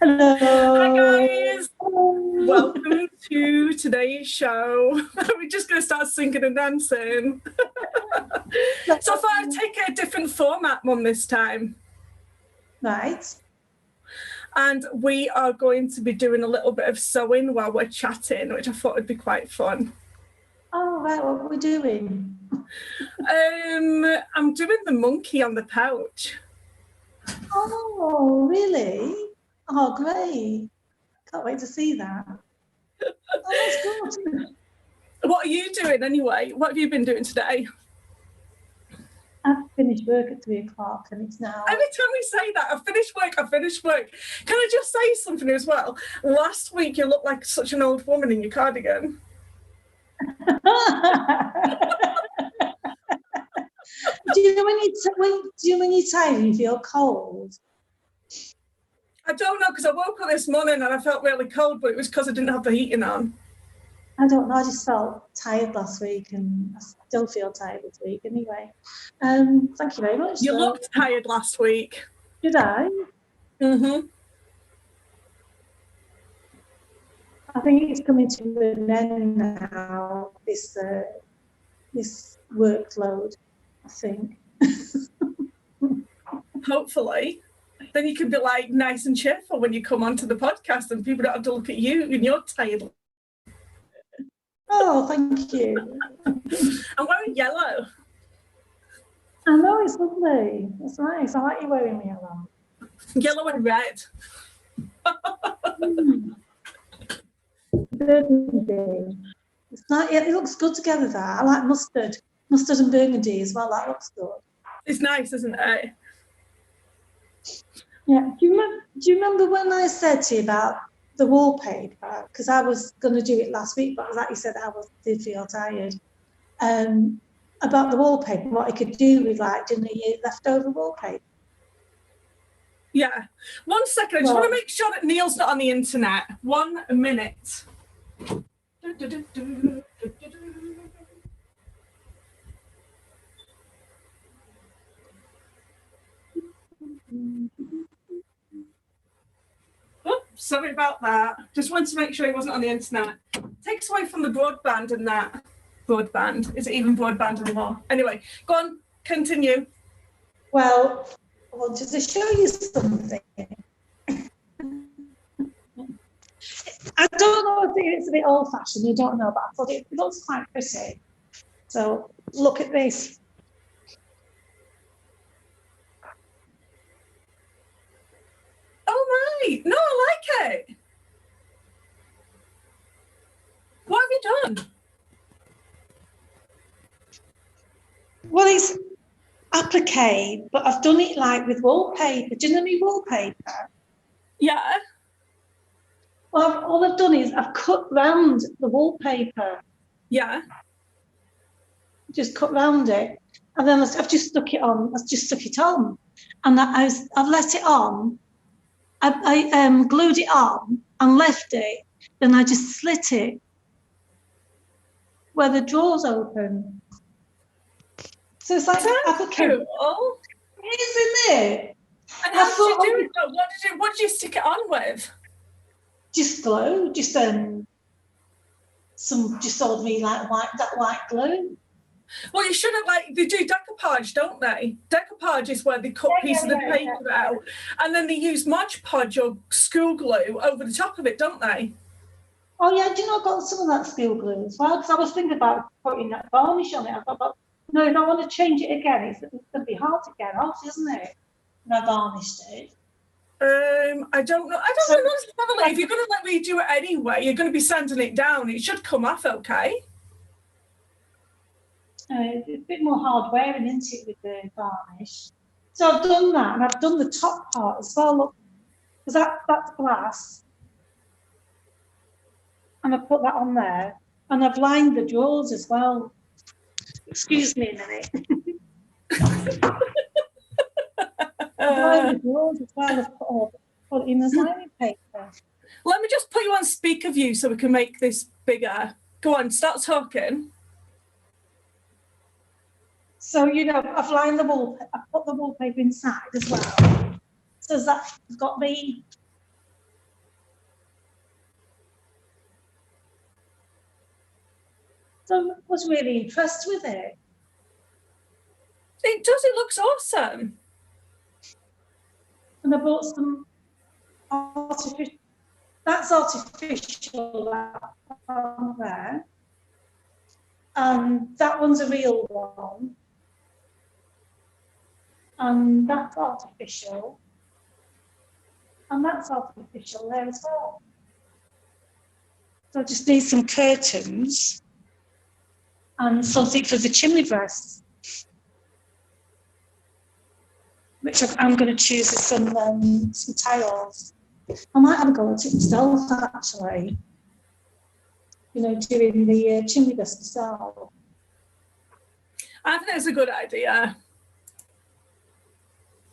Hello. Hi guys, welcome to today's show. We're just going to start singing and dancing. So I thought I'd take a different format one this time. Right. And we are going to be doing a little bit of sewing while we're chatting, which I thought would be quite fun. Oh, right, what are we doing? I'm doing the monkey on the pouch. Oh, really? Oh, great. Can't wait to see that. Oh, that's good. What are you doing anyway? What have you been doing today? I've finished work at 3 o'clock and it's now... Every time we say that, I finished work. Can I just say something as well? Last week you looked like such an old woman in your cardigan. Do you know when you're tired and you feel cold? I don't know, because I woke up this morning and I felt really cold, but it was because I didn't have the heating on. I don't know, I just felt tired last week and I still feel tired this week anyway. Thank you very much. You looked tired last week. Did I? Mm-hmm. I think it's coming to an end now, this workload, I think. Hopefully. Then you can be like nice and cheerful when you come onto the podcast and people don't have to look at you and you're tired. Oh, thank you. I'm wearing yellow. I know, it's lovely. It's nice. I like you wearing yellow. Yellow and red. Burgundy. It's not, it looks good together, that. I like mustard. Mustard and burgundy as well. That looks good. It's nice, isn't it? Yeah. Do you remember when I said to you about the wallpaper? Because I was going to do it last week, but like you said, did feel tired. About the wallpaper, what I could do with doing your leftover wallpaper. Yeah. 1 second. I just want to make sure that Neil's not on the internet. 1 minute. Oh, sorry about that. Just wanted to make sure he wasn't on the internet. Takes away from the broadband and that. Broadband. Is it even broadband anymore? Anyway, go on. Continue. Well, I wanted to show you something. I don't know if it's a bit old-fashioned, I don't know, but I thought it looks quite pretty. So look at this. Oh my! No, I like it. What have you done? Well, it's applique, but I've done it with wallpaper. Do you know me wallpaper? Yeah. Well, all I've done is I've cut round the wallpaper. Yeah. Just cut round it, and then I've just stuck it on. I've just stuck it on, and I've let it on. I glued it on and left it. Then I just slit it where the drawers open. So it's like applique. Cool. Isn't it? And how did you do it? What did you stick it on with? Just glue, just sold me white glue. Well, you should have they do decoupage, don't they? Decoupage is where they cut pieces of the paper out, and then they use Mod Podge or school glue over the top of it, don't they? Oh yeah, do you know I got some of that school glue as well? Because I was thinking about putting that varnish on it. I thought, no, if I want to change it again, it's going to be hard to get off, isn't it? When I varnished it. I don't know. If you're going to let me do it anyway, you're going to be sanding it down. It should come off okay. It's a bit more hard wearing, isn't it, with the varnish? So I've done that, and I've done the top part as well. Look, because that's glass, and I've put that on there, and I've lined the drawers as well. Excuse me a minute. I've lined the drawers as well. I've put it in the lining paper. Let me just put you on speaker view so we can make this bigger. Go on, start talking. So, I've lined the wallpaper, I've put the wallpaper inside as well. So that's got the So I was really impressed with it. It does, it looks awesome. And I bought some artificial, that's artificial on there. And that one's a real one. And that's artificial. And that's artificial there as well. So I just need some curtains and something for the chimney breast, which I'm going to choose as some tiles. I might have a go at it myself, actually. You know, doing the chimney breast myself. I think it's a good idea.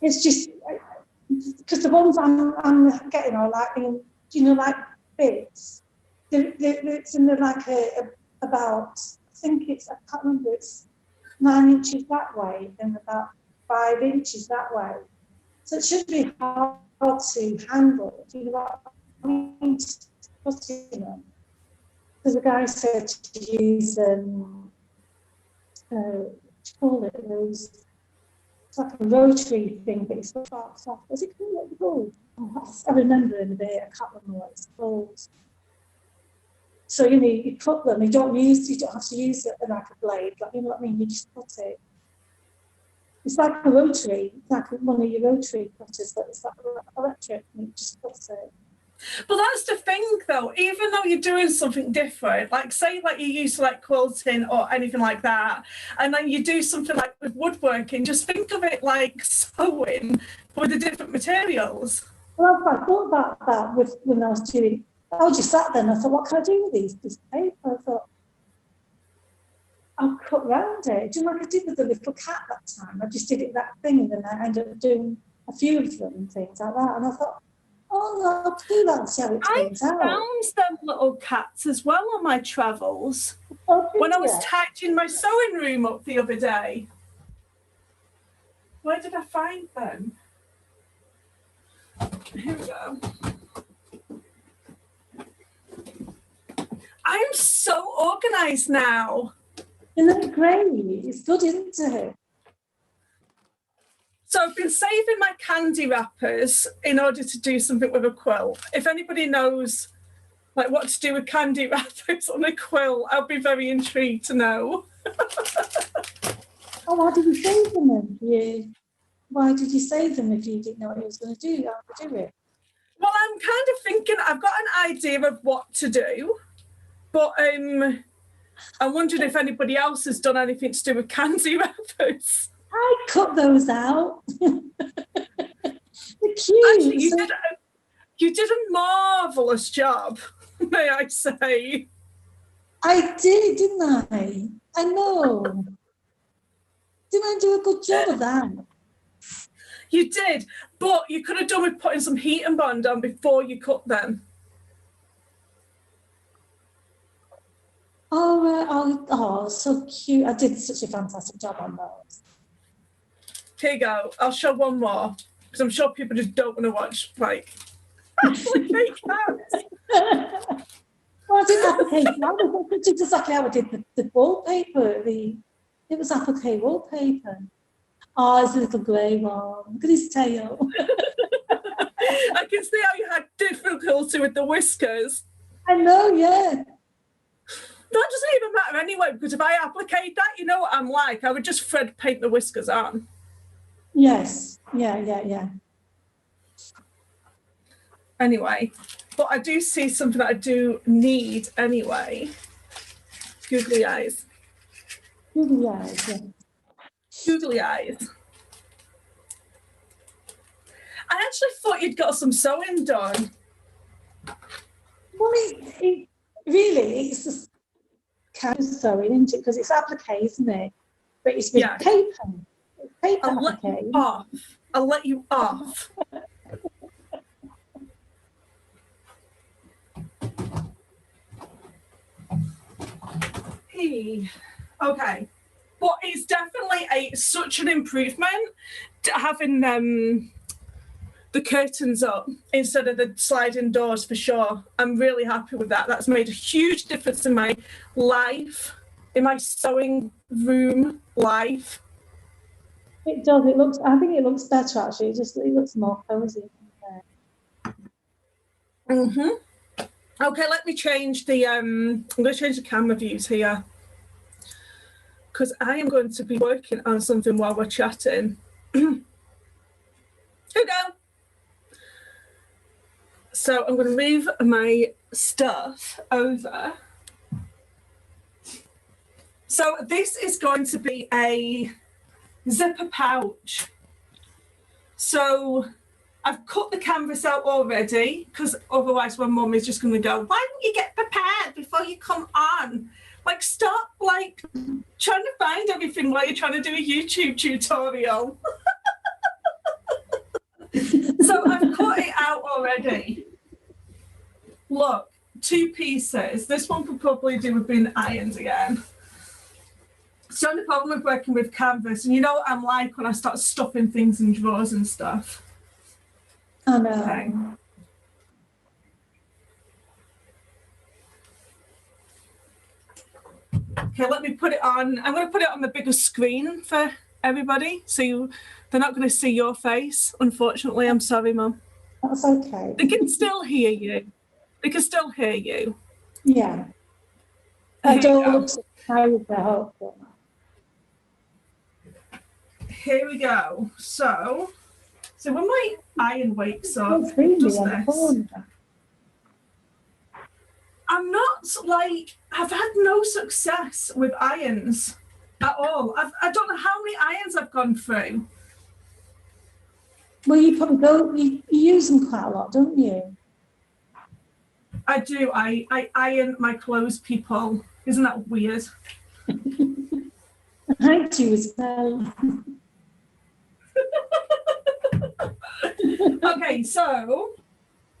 It's just because the ones I'm getting are like, you know, like bits. It's in the like about, I think it's, I can't remember, it's 9 inches that way and about 5 inches that way. So it should be hard to handle. Do you know what I mean? Putting them. Because the guy said to use, what do you call it? Those, it's like a rotary thing, but it's got sparks off. What's it called? Oh, I remember in a bit. I can't remember what it's called. So, you know, you cut them, you don't have to use it like a blade, like, you know what I mean? You just cut it. It's like a rotary, it's like one of your rotary cutters, but it's like electric, and you just cut it. But that's the thing, though, even though you're doing something different, like say like you use like quilting or anything like that, and then you do something like with woodworking, just think of it like sewing with the different materials. Well, I thought about that when I was doing, I just sat there and I thought, what can I do with this paper? I thought, I'll cut round it. Do you know what I did with the little cat that time? I just did it that thing, and then I ended up doing a few of them and things like that. And I thought, oh no, I'll do that and see how it turns out. I found them little cats as well on my travels. Oh, when I was tidying my sewing room up the other day. Where did I find them? Here we go. I'm so organised now. Isn't that great? It's good, isn't it? So I've been saving my candy wrappers in order to do something with a quilt. If anybody knows like what to do with candy wrappers on a quilt, I'll be very intrigued to know. Oh, why did you save them then? Why did you save them if you didn't know what you was going to do? How to do it? Well, I'm kind of thinking I've got an idea of what to do, but I'm wondering if anybody else has done anything to do with candy wrappers. I cut those out. They're cute. Actually, you did a marvellous job, may I say. I did, didn't I? I know. Didn't I do a good job of that? You did, but you could have done with putting some heating bond on before you cut them. Oh, so cute. I did such a fantastic job on those. Here you go. I'll show one more, because I'm sure people just don't want to watch, like, fake cats. Well, I did applique. That's exactly how I did the wallpaper. It was applique wallpaper. Oh, it's a little grey one. Look at his tail. I can see how you had difficulty with the whiskers. I know, yeah. That doesn't even matter anyway, because if I applique that, you know what I'm like. I would just thread paint the whiskers on. Yes. Yeah. Anyway, but I do see something that I do need anyway. Googly eyes. Googly eyes, yeah. Googly eyes. I actually thought you'd got some sewing done. Well, it really, it's just kind of sewing, isn't it? Because it's applique, isn't it? But it's with paper. It's paper applique. I'll let you off. Okay. But it's definitely such an improvement to having the curtains up instead of the sliding doors, for sure. I'm really happy with that. That's made a huge difference in my life. in my sewing room life. It does. It looks. I think it looks better actually. It looks more cozy. Okay, let me change the. I'm going to change the camera views here because I am going to be working on something while we're chatting. Here we go. So I'm going to move my stuff over. So this is going to be a zipper pouch. So I've cut the canvas out already because otherwise my mum is just going to go, why don't you get prepared before you come on? Like, stop like trying to find everything while you're trying to do a YouTube tutorial. So I've cut it out already. Look, 2 pieces. This one could probably do with being ironed again. It's the only problem with working with canvas, and you know what I'm like when I start stuffing things in drawers and stuff. Oh no. Okay. Okay, let me put it on. I'm going to put it on the bigger screen for everybody, so they're not going to see your face. Unfortunately, I'm sorry, Mum. That's okay. They can still hear you. They can still hear you. Yeah. I don't look so tired, I hope. Here we go. So when my iron wakes up, does this. I'm not like, I've had no success with irons at all. I don't know how many irons I've gone through. Well, you probably go, you use them quite a lot, don't you? I do. I iron my clothes, people. Isn't that weird? I do as well. Okay, so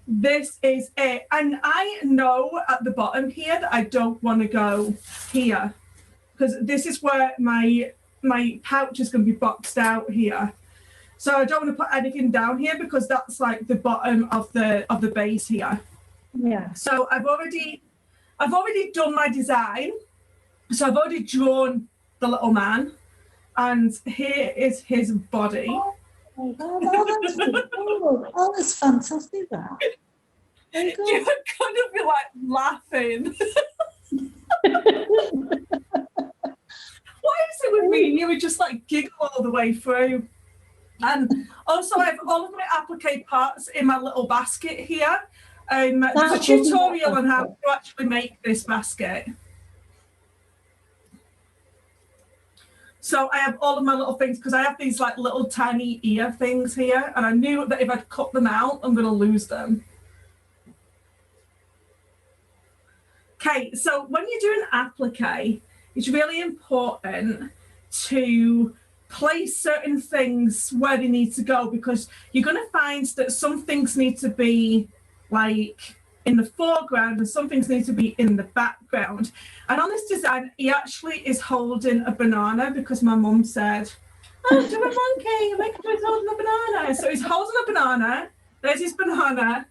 this is it. And I know at the bottom here that I don't want to go here because this is where my pouch is going to be boxed out here. So I don't want to put anything down here because that's like the bottom of the base here. Yeah. So I've already done my design. So I've already drawn the little man, and here is his body. Oh, that's really cool. Oh, that's fantastic, that. You would kind of be like laughing. What is it with me? You would just like giggle all the way through. And also I have all of my applique parts in my little basket here. There's a tutorial on how to actually make this basket. So I have all of my little things because I have these like little tiny ear things here, and I knew that if I cut them out, I'm going to lose them. Okay, so when you're doing applique, it's really important to place certain things where they need to go because you're going to find that some things need to be like in the foreground and some things need to be in the background. And on this design, he actually is holding a banana because my mum said, oh, do a monkey, make sure he's holding a banana. So he's holding a banana, there's his banana.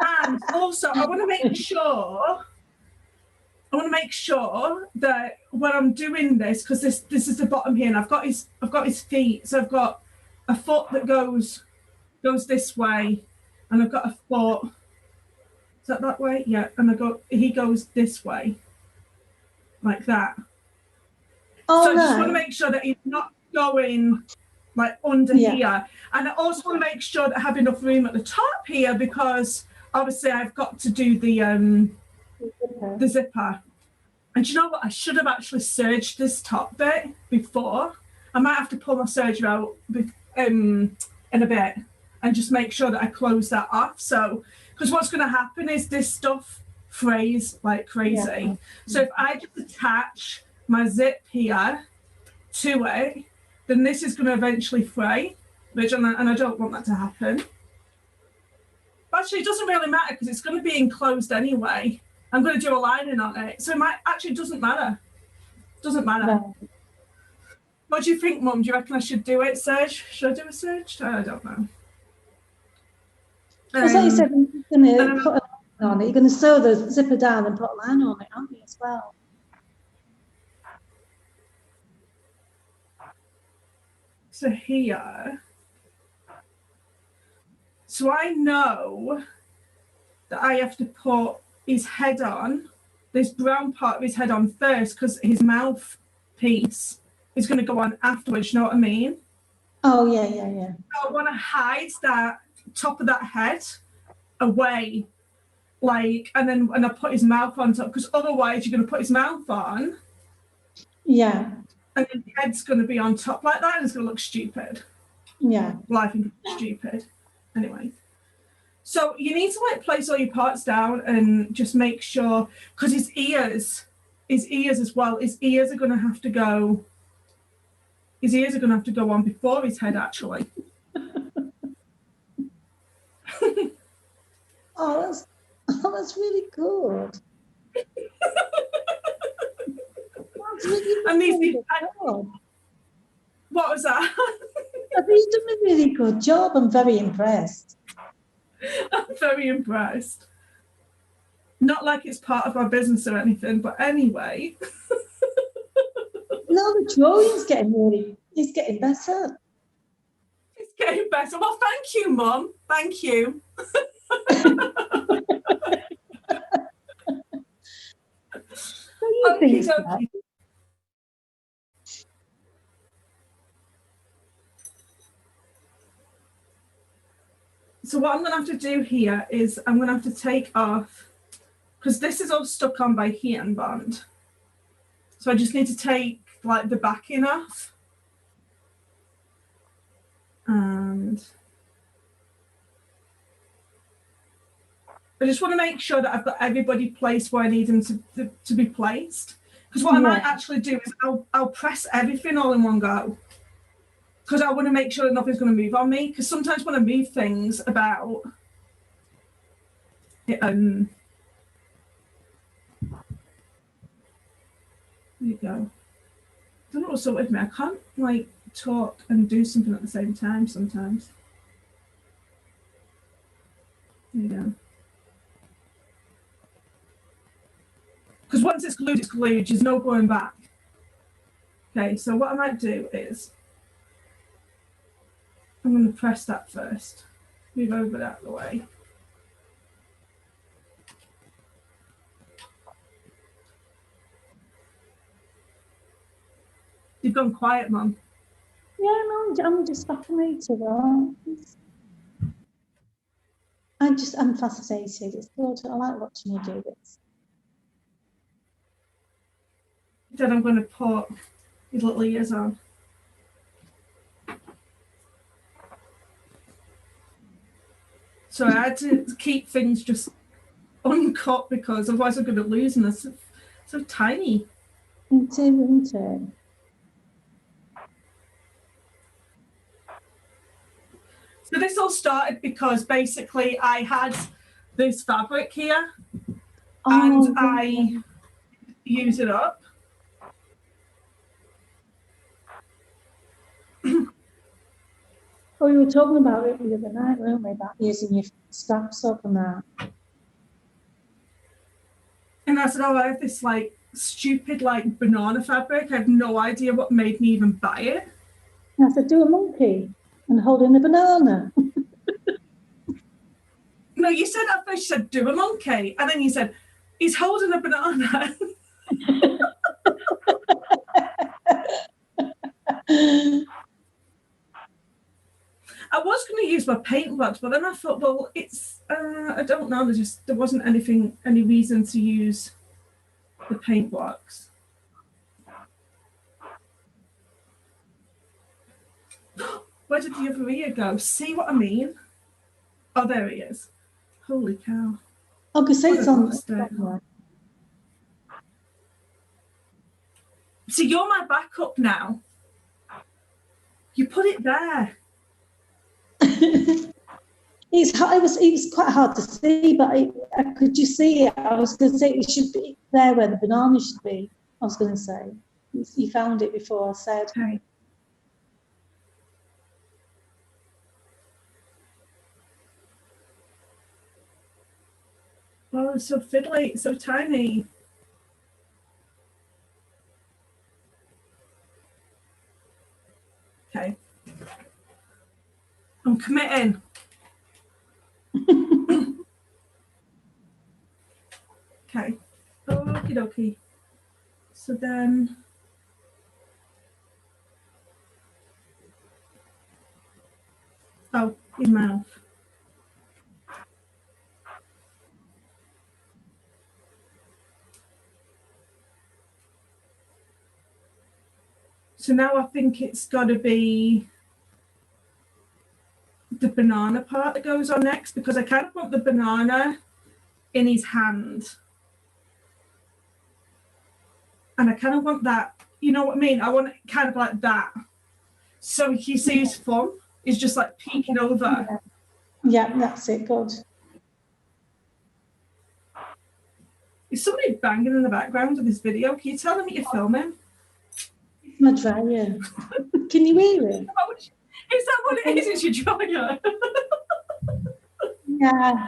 And also I want to make sure that when I'm doing this, because this is the bottom here, and I've got his feet, so I've got a foot that goes this way, and I've got a foot. Is that way? Yeah, and he goes this way, like that. Oh, so I just want to make sure that he's not going like under here, and I also want to make sure that I have enough room at the top here because obviously I've got to do the zipper. And do you know what? I should have actually serged this top bit before. I might have to pull my serger out in a bit and just make sure that I close that off. So, because what's going to happen is this stuff frays like crazy. Yeah. So if I just attach my zip here to it, then this is going to eventually fray, and I don't want that to happen. But actually, it doesn't really matter because it's going to be enclosed anyway. I'm going to do a lining on it. So it doesn't matter. Doesn't matter. No. What do you think, Mum? Do you reckon I should do it, Serge? Should I do a Serge? I don't know. I thought you said I'm going to put on it. You're going to sew the zipper down and put a line on it, aren't you, as well? So here, so I know that I have to put his head on, this brown part of his head on first, because his mouth piece is going to go on afterwards, you know what I mean? Oh, yeah. So I want to hide that top of that head away, like, and then when I put his mouth on top, because otherwise you're going to put his mouth on. Yeah. And then the head's going to be on top like that, and it's going to look stupid. Yeah. Well, I think it's stupid. Anyway. So you need to like place all your parts down and just make sure, because his ears as well, his ears are going to have to go on before his head, actually. Oh, that's really good. That's really And these, good job. what was that? I think you've done a really good job. I'm very impressed. I'm very impressed. Not like it's part of our business or anything, but anyway. No, the drawing's it's getting better. It's getting better. Well, thank you, Mum. Thank you. Okay. So what I'm going to have to do here is I'm going to have to take off, because this is all stuck on by hand bond. So I just need to take like the backing off. And I just want to make sure that I've got everybody placed where I need them to be placed. Because what I might actually do is I'll press everything all in one go. Because I want to make sure that nothing's going to move on me. Because sometimes when I move things about, there you go. I don't know what's up with me. I can't like talk and do something at the same time sometimes. There you go. Because once it's glued, there's no going back. Okay, so what I might do is I'm going to press that first. Move over that out of the way. You've gone quiet, Mum. Yeah, no, I'm just fascinated. I'm fascinated. It's good. I like watching you do this. Then I'm going to put his little ears on. So I had to keep things just uncut because otherwise I'm going to lose them. They're so tiny. Isn't it? So this all started because basically I had this fabric here and I use it up. Oh, you were talking about it the other night, weren't we? About using your scraps up and that. And I said, oh, I have this like stupid like banana fabric. I have no idea what made me even buy it. And I said, do a monkey and holding a banana. No, you said at first, you said, do a monkey. And then you said, he's holding a banana. I was going to use my paintbox, but then I thought, well, it's, I don't know, there wasn't any reason to use the paintbox. Where did the other ear go? See what I mean? Oh, there he is. Holy cow. Oh, because it's on. So you're my backup now. You put it there. It was quite hard to see, but could you see it? I was going to say it should be there where the banana should be. I was going to say you found it before I said. Okay. Oh, it's so fiddly, it's so tiny. Okay. I'm committing. Okay. Okie dokie. So then, oh, your mouth. So now I think it's got to be the banana part that goes on next, because I kind of want the banana in his hand. And I kind of want that, you know what I mean? I want it kind of like that. So you see his thumb is just like peeking over. Yeah, that's it, good. Is somebody banging in the background of this video? Can you tell them you're filming? It's my dryer. Can you hear it? Oh, is that what it is? It's your dryer? Yeah.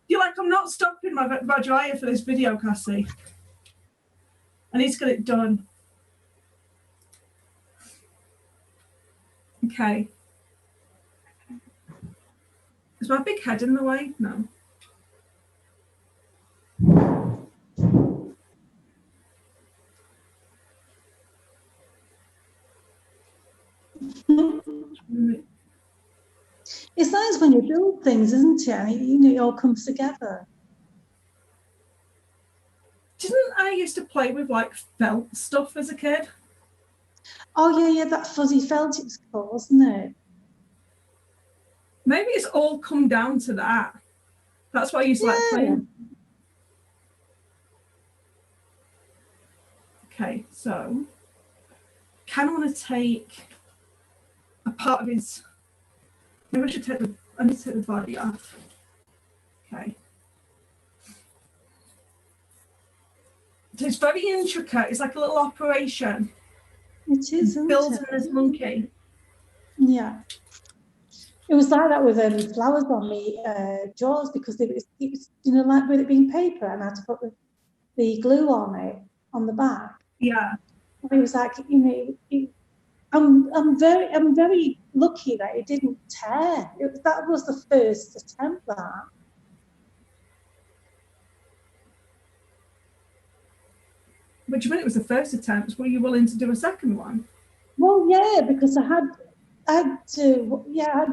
You're like, I'm not stopping my dryer for this video, Cassie. I need to get it done. Okay. Is my big head in the way? No. It's nice when you build things, isn't it? And it all comes together. Didn't I used to play with like felt stuff as a kid? Oh, yeah, that fuzzy felt it was called, wasn't it? Maybe it's all come down to that. That's what I used to like playing. Okay, so kind of want to take a part of his. Maybe I should take the. I need to take the body off. Okay. So it's very intricate. It's like a little operation. It is, isn't building it? this monkey. Yeah. It was like that with flowers on me drawers, because it was, like with it being paper, and I had to put the glue on it on the back. Yeah. And it was like, I'm very lucky that it didn't tear. That was the first attempt. That. But do you mean it was the first attempt? Were you willing to do a second one? Well, yeah, because I had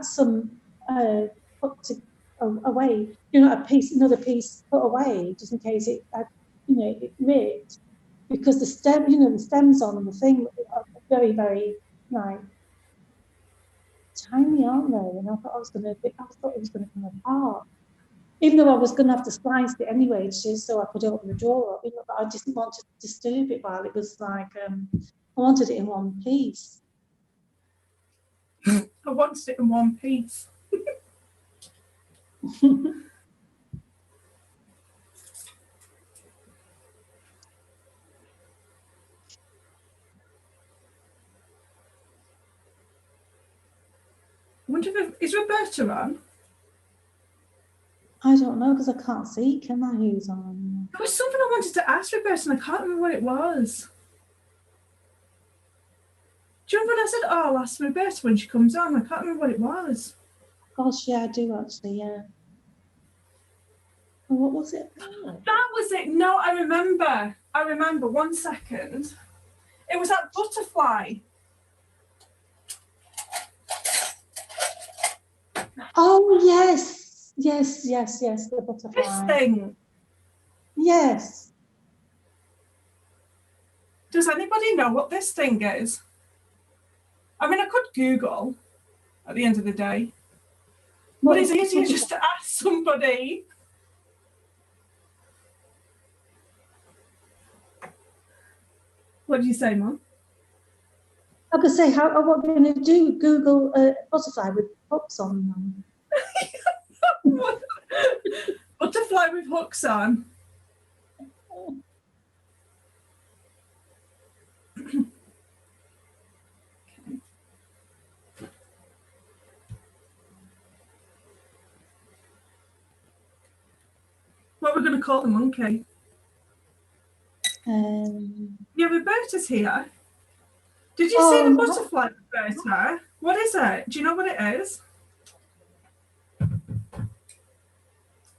some put away, another piece put away, just in case it ripped, because the stems on the thing are very, very like tiny, aren't they? And I thought it was going to come apart, even though I was going to have to slice it anyway, just so I could open the drawer up. But I didn't want to disturb it while it was like I wanted it in one piece. I wanted it in one piece. I wonder is Roberta on? I don't know, because I can't see. Can I? Who's on? There was something I wanted to ask Roberta, and I can't remember what it was. Do you remember when I said, "Oh, I'll ask Roberta when she comes on"? I can't remember what it was. Gosh, yeah, I do actually. Yeah. Oh, what was it? That was it. No, I remember. 1 second. It was that butterfly. Oh, yes, the butterfly. This thing. Yes. Does anybody know what this thing is? I mean, I could Google at the end of the day. But it's easier just to ask somebody. What do you say, Mum? I could say, what are we going to do? Google butterfly with hooks on them. Butterfly with hooks on. What we call the monkey? Yeah, Roberta's here. Did you see the butterfly, Roberta? What is it? Do you know what it is?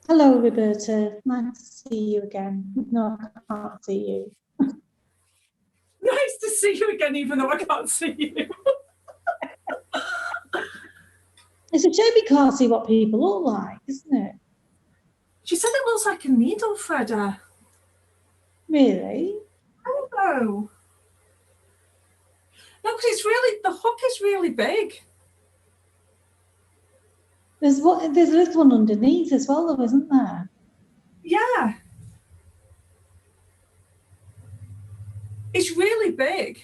Hello, Roberta. Nice to see you again. No, I can't see you. Nice to see you again, even though I can't see you. It's a shame we can't see what people look like, isn't it? She said it looks like a needle threader. Really? I don't know. No, because the hook is really big. There's a little one underneath as well, though, isn't there? Yeah. It's really big.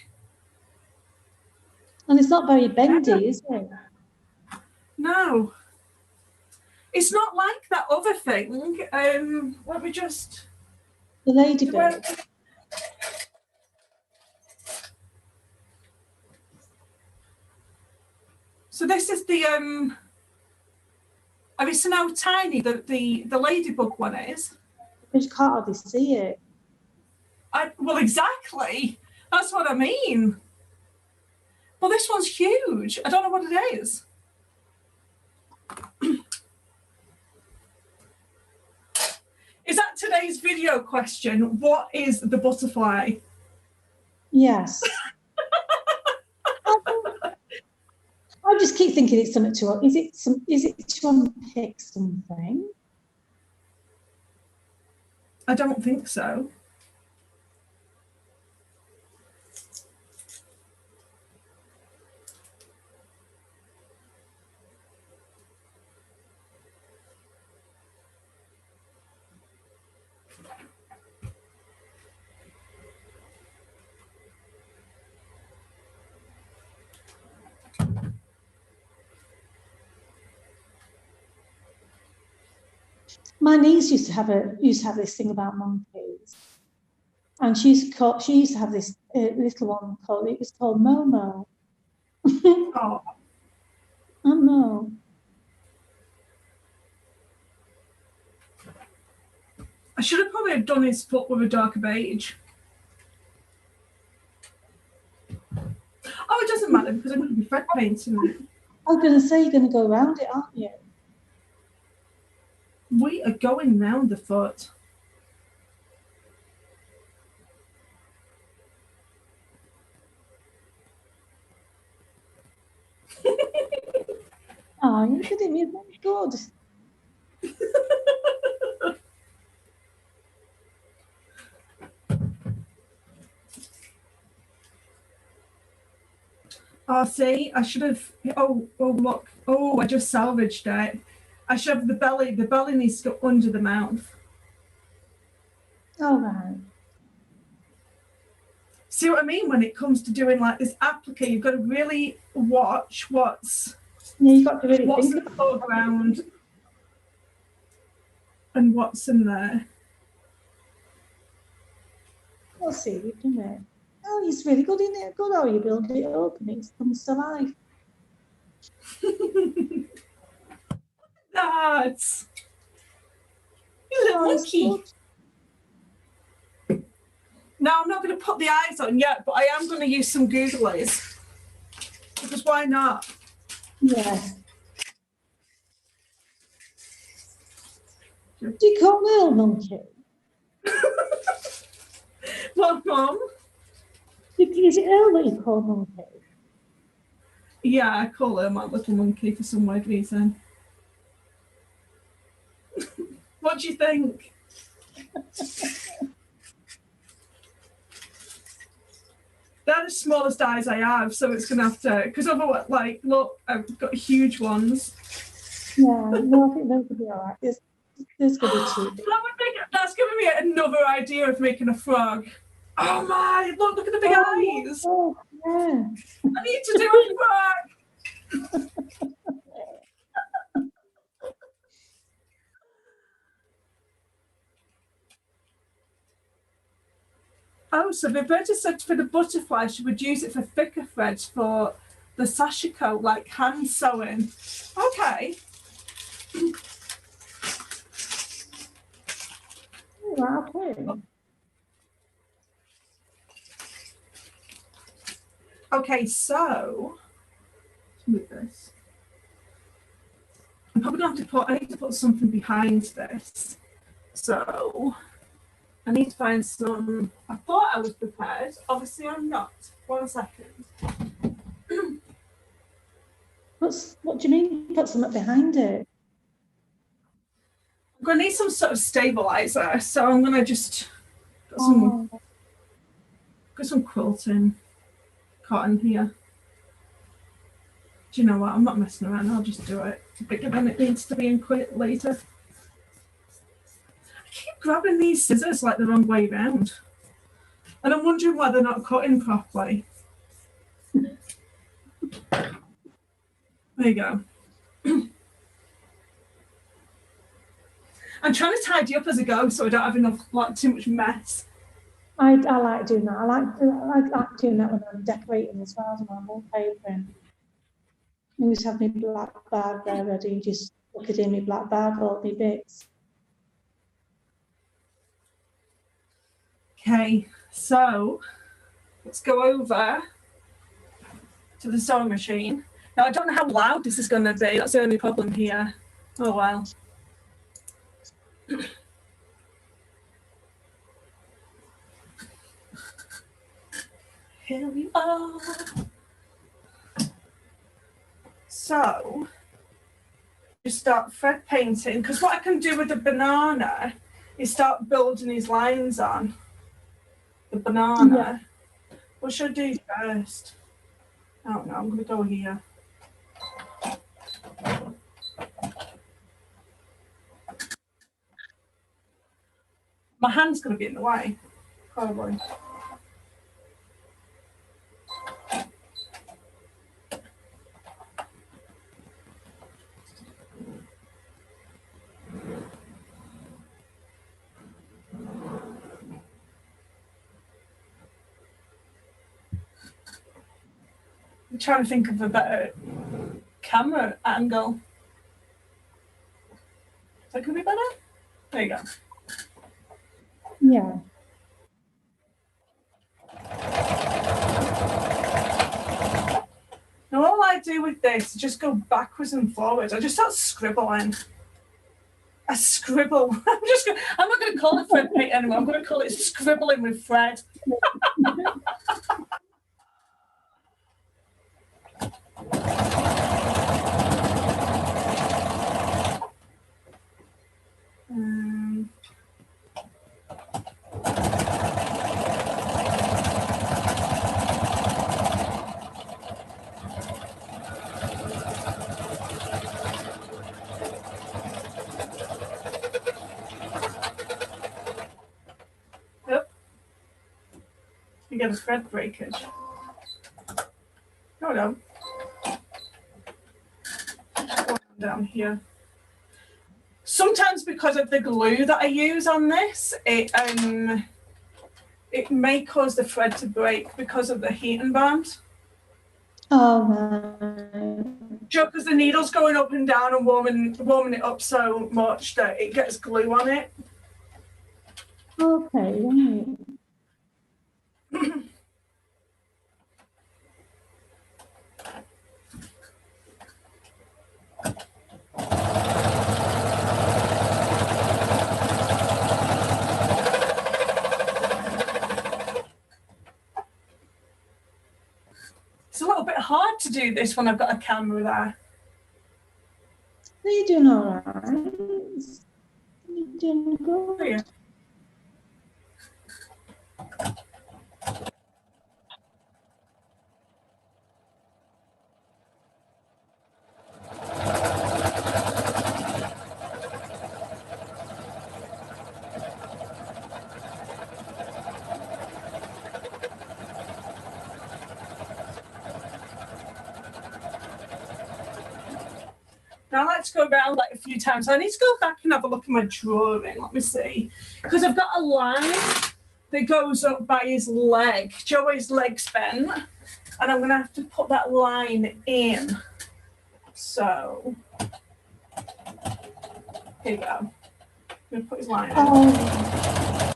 And it's not very bendy, is it? No. It's not like that other thing. Let me just... The ladybird. So this is the... I mean, so how tiny the ladybug one is. But you can't hardly see it. Well, exactly. That's what I mean. Well, this one's huge. I don't know what it is. Is that today's video question? What is the butterfly? Yes. I just keep thinking it's something to. Is it to unpick something? I don't think so. My niece used to have this thing about monkeys, and she used to have this little one called Momo. Oh. I know. I should have probably done his foot with a darker beige. Oh, it doesn't matter because I'm going to be thread painting it. I was going to say you're going to go around it, aren't you? We are going round the foot. Oh, you're kidding me. That's good. Oh, see, I should have. Oh, look. Oh, I just salvaged it. I should have the belly. The belly needs to go under the mouth. All right. See what I mean? When it comes to doing like this applique, you've got to really watch what's you've got to really what's think in the foreground and what's in there. We'll see, you've done it. Oh, it's really good, isn't it? Good how you build it up and it comes to life. That's you little monkey. Now I'm not going to put the eyes on yet, but I am going to use some Googlies because why not? Yeah. Do you call little monkey? Well, Mum. Is it Earl that you call monkey? Yeah, I call her my little monkey for some weird reason. What do you think? They're the smallest eyes I have, so it's going to have to, because otherwise, like, look, I've got huge ones. Yeah, no, I think those would be all right. There's going to be two. That's giving me another idea of making a frog. Oh my, look at the big eyes. Oh, yeah. I need to do a frog. Oh, so Roberta said for the butterfly, she would use it for thicker threads for the sashiko, like hand sewing. Okay. Okay. Okay, so with this, I'm probably going to I need to put something behind this. So I need to find some. I thought I was prepared. Obviously, I'm not. 1 second. What do you mean? Put something behind it? I'm going to need some sort of stabilizer. So I'm going to just put some, quilting cotton here. Do you know what? I'm not messing around. I'll just do it. It's bigger than it needs to be and quit later. I keep grabbing these scissors like the wrong way round. And I'm wondering why they're not cutting properly. There you go. I'm trying to tidy up as I go so I don't have too much mess. I like doing that. I like doing that when I'm decorating as well, when I'm wallpapering. I just have my black bag there ready and just look at in my black bag, all my bits. Okay, so let's go over to the sewing machine. Now, I don't know how loud this is going to be. That's the only problem here. Oh, well. Here we are. So, just start thread painting, because what I can do with the banana is start building these lines on the banana. Yeah. What should I do first? I don't know, I'm going to go here. My hand's going to be in the way, probably. I'm trying to think of a better camera angle. Is that going to be better? There you go. Yeah. Now all I do with this is just go backwards and forwards. I just start scribbling. I scribble. I'm not going to call it thread paint anymore. I'm going to call it scribbling with thread. You get a thread breakage. No. Down here. Sometimes because of the glue that I use on this, it may cause the thread to break because of the heating band. Oh man. Because the needle's going up and down and warming it up so much that it gets glue on it. Okay, right. It's a little bit hard to do this when I've got a camera there. You're doing all right. You're doing good. Oh, yeah. Now I like to go around like a few times. I need to go back and have a look at my drawing. Let me see. Because I've got a line that goes up by his leg. Joey's leg's bent. And I'm going to have to put that line in. So, here we go. I'm going to put his line in.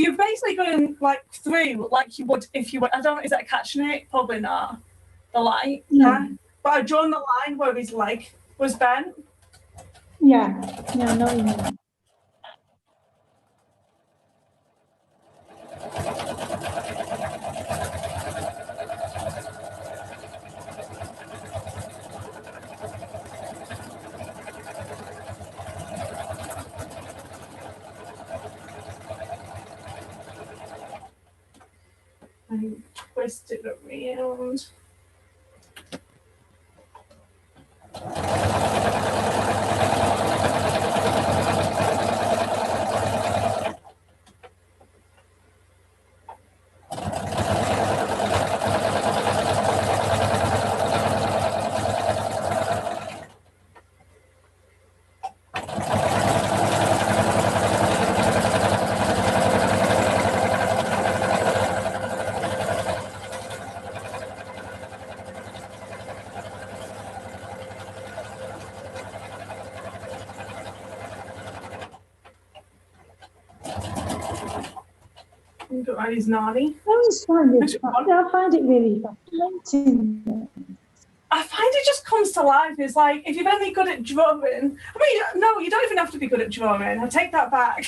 So you're basically going like through like you would if you were, I don't know, is that catching it? Probably not. The light. Yeah. But I've drawn the line where his leg was bent. Yeah, I know what you mean. And twist it around. He's naughty. I find it really fascinating. I find it just comes to life. It's like if you're only good at drawing. I mean, no, you don't even have to be good at drawing. I take that back.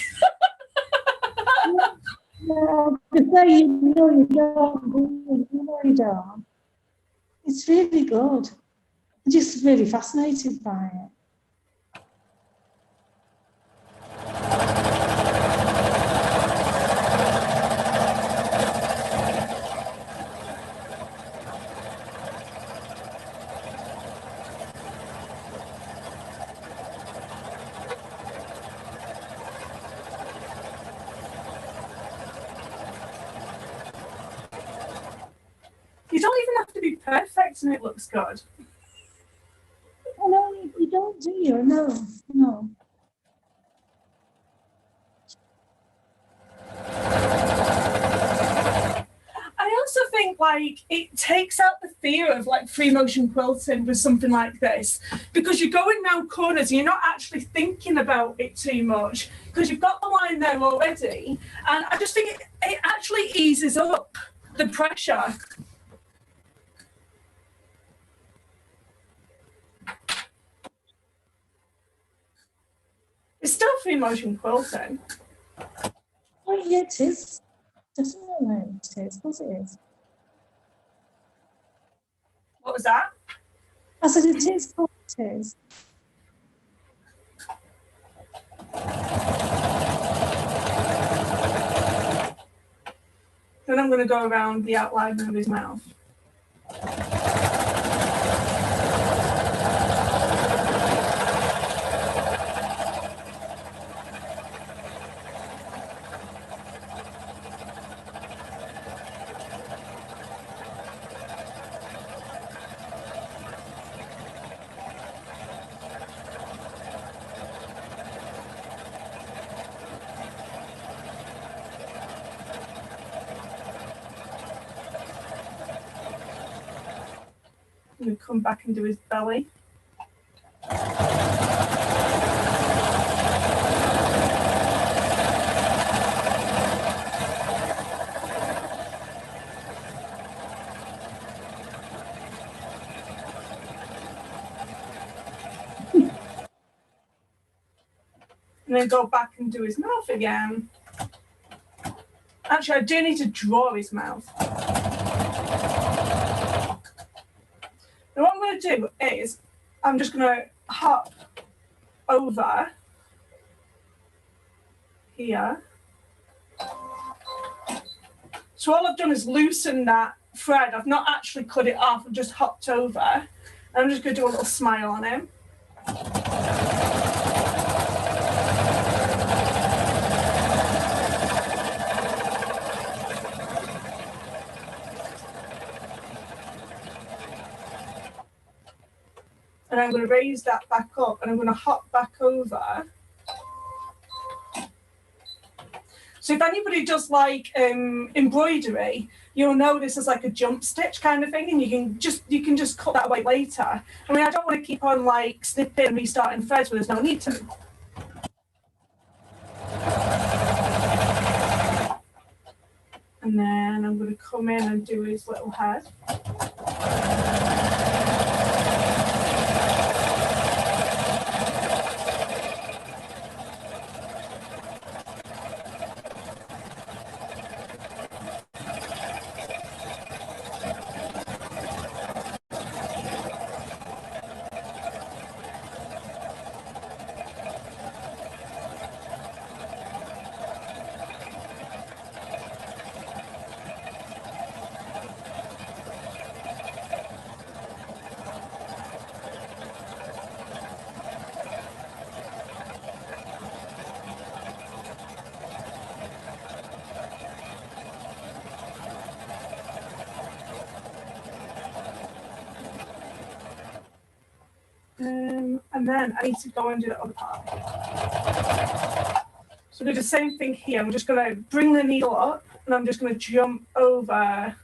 To say you know you don't. It's really good. I'm just really fascinated by it. You don't even have to be perfect and it looks good. Oh, no, you don't, do you? No. I also think like it takes out the fear of like free motion quilting with something like this, because you're going round corners and you're not actually thinking about it too much because you've got the line there already. And I just think it actually eases up the pressure. It's still free motion quilting. Oh, yeah, it is. Definitely it is. Of course it is. What was that? I said it is. Of course it is. Then I'm going to go around the outline of his mouth. And come back and do his belly. And then go back and do his mouth again. Actually, I do need to draw his mouth. Now what I'm going to do is, I'm just going to hop over here. So all I've done is loosen that thread. I've not actually cut it off, I've just hopped over. And I'm just going to do a little smile on him. And I'm going to raise that back up and I'm going to hop back over. So if anybody does like embroidery, you'll know this is like a jump stitch kind of thing, and you can just cut that away later. I mean, I don't want to keep on like snipping and restarting threads when there's no need to. And then I'm going to come in and do his little head. And then I need to go and do the other part. So do the same thing here. I'm just going to bring the needle up and I'm just going to jump over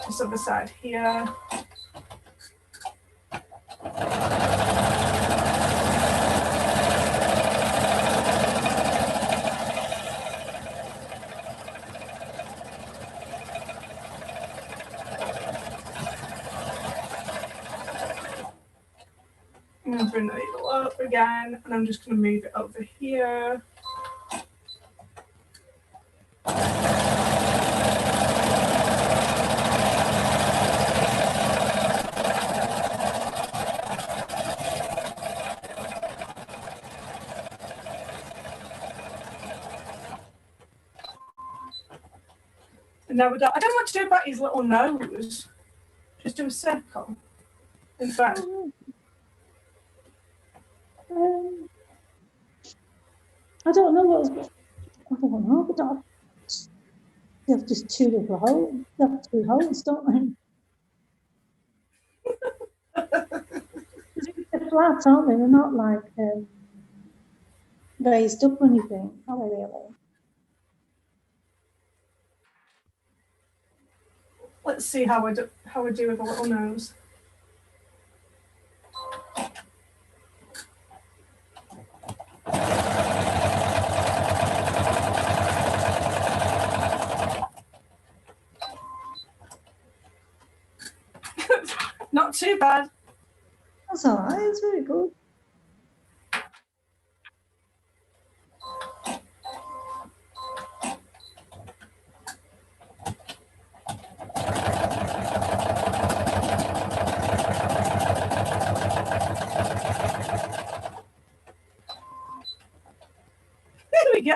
this other side here. I'm going to bring the needle up again, and I'm just going to move it over here. And now we got, I don't know what to do about his little nose. Just do a circle. In fact. I don't know what was. I don't know, but they have just two little holes. They have two holes, don't they? They're flat, aren't they? They're not like raised up or anything, are they really? Let's see how I do with a little nose. Not too bad. That's all right. It's very good. There we go.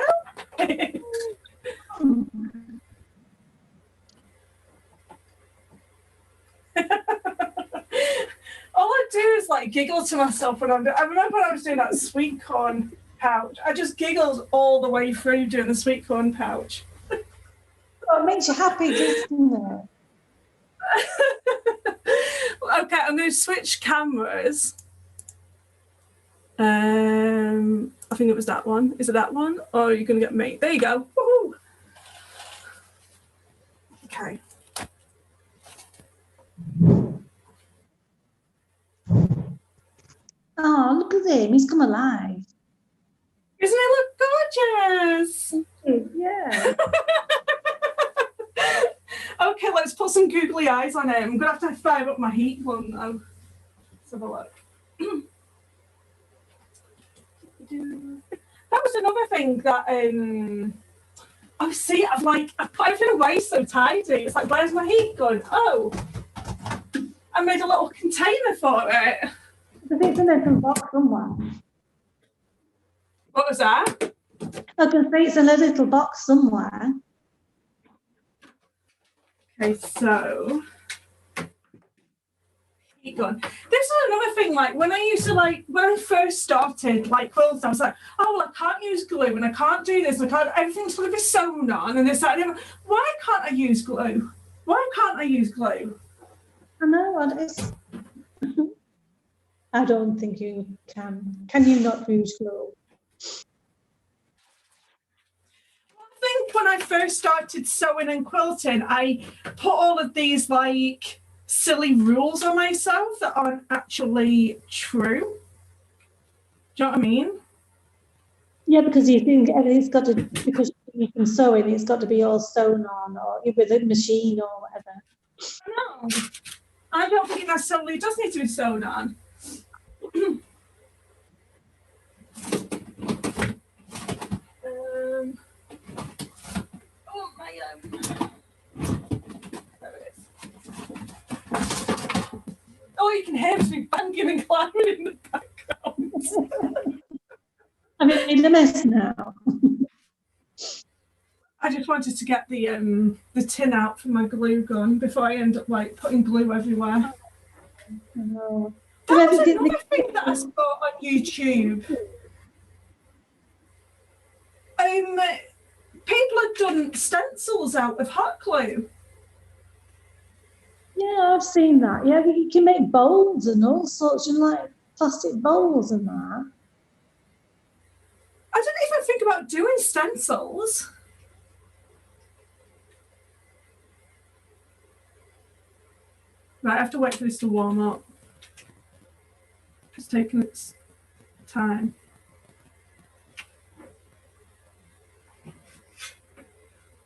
All I do is like giggle to myself when I remember when I was doing that sweet corn pouch. I just giggled all the way through doing the sweet corn pouch. Oh, it makes you happy, doesn't it? Okay, I'm going to switch cameras. I think it was that one. Is it that one? Or are you going to get me? There you go. Woo-hoo. Okay. Oh, look at him. He's come alive. Doesn't he look gorgeous? Yeah. Okay, let's put some googly eyes on him. I'm going to have to fire up my heat one though. Let's have a look. That was another thing that oh see, I put everything away so tidy. It's like, where's my heat gun? Oh, I made a little container for it. I think it's in a little box somewhere. What was that? I can say it's in a little box somewhere. Okay, so heat gun. This is another thing, like when I first started like quilting, I was like, oh well, I can't use glue and I can't do this, everything's gonna be sewn on and this, that, and the other. Why can't I use glue? Why can't I use glue? I know, and it's I don't think you can. Can you not use glue? I think when I first started sewing and quilting, I put all of these like silly rules on myself that aren't actually true. Do you know what I mean? Yeah, because you think everything's got to, because you can sew in, it's got to be all sewn on or with a machine or whatever. No, I don't think it necessarily does need to be sewn on. Oh my there it is. Oh, you can hear me banging and climbing in the background. I'm in a mess now. I just wanted to get the tin out for my glue gun before I end up like putting glue everywhere. No. That was another thing that I saw on YouTube. People have done stencils out of hot glue. Yeah, I've seen that. Yeah, you can make bowls and all sorts of like plastic bowls and that. I didn't even think about doing stencils. Right, I have to wait for this to warm up. It's taking its time.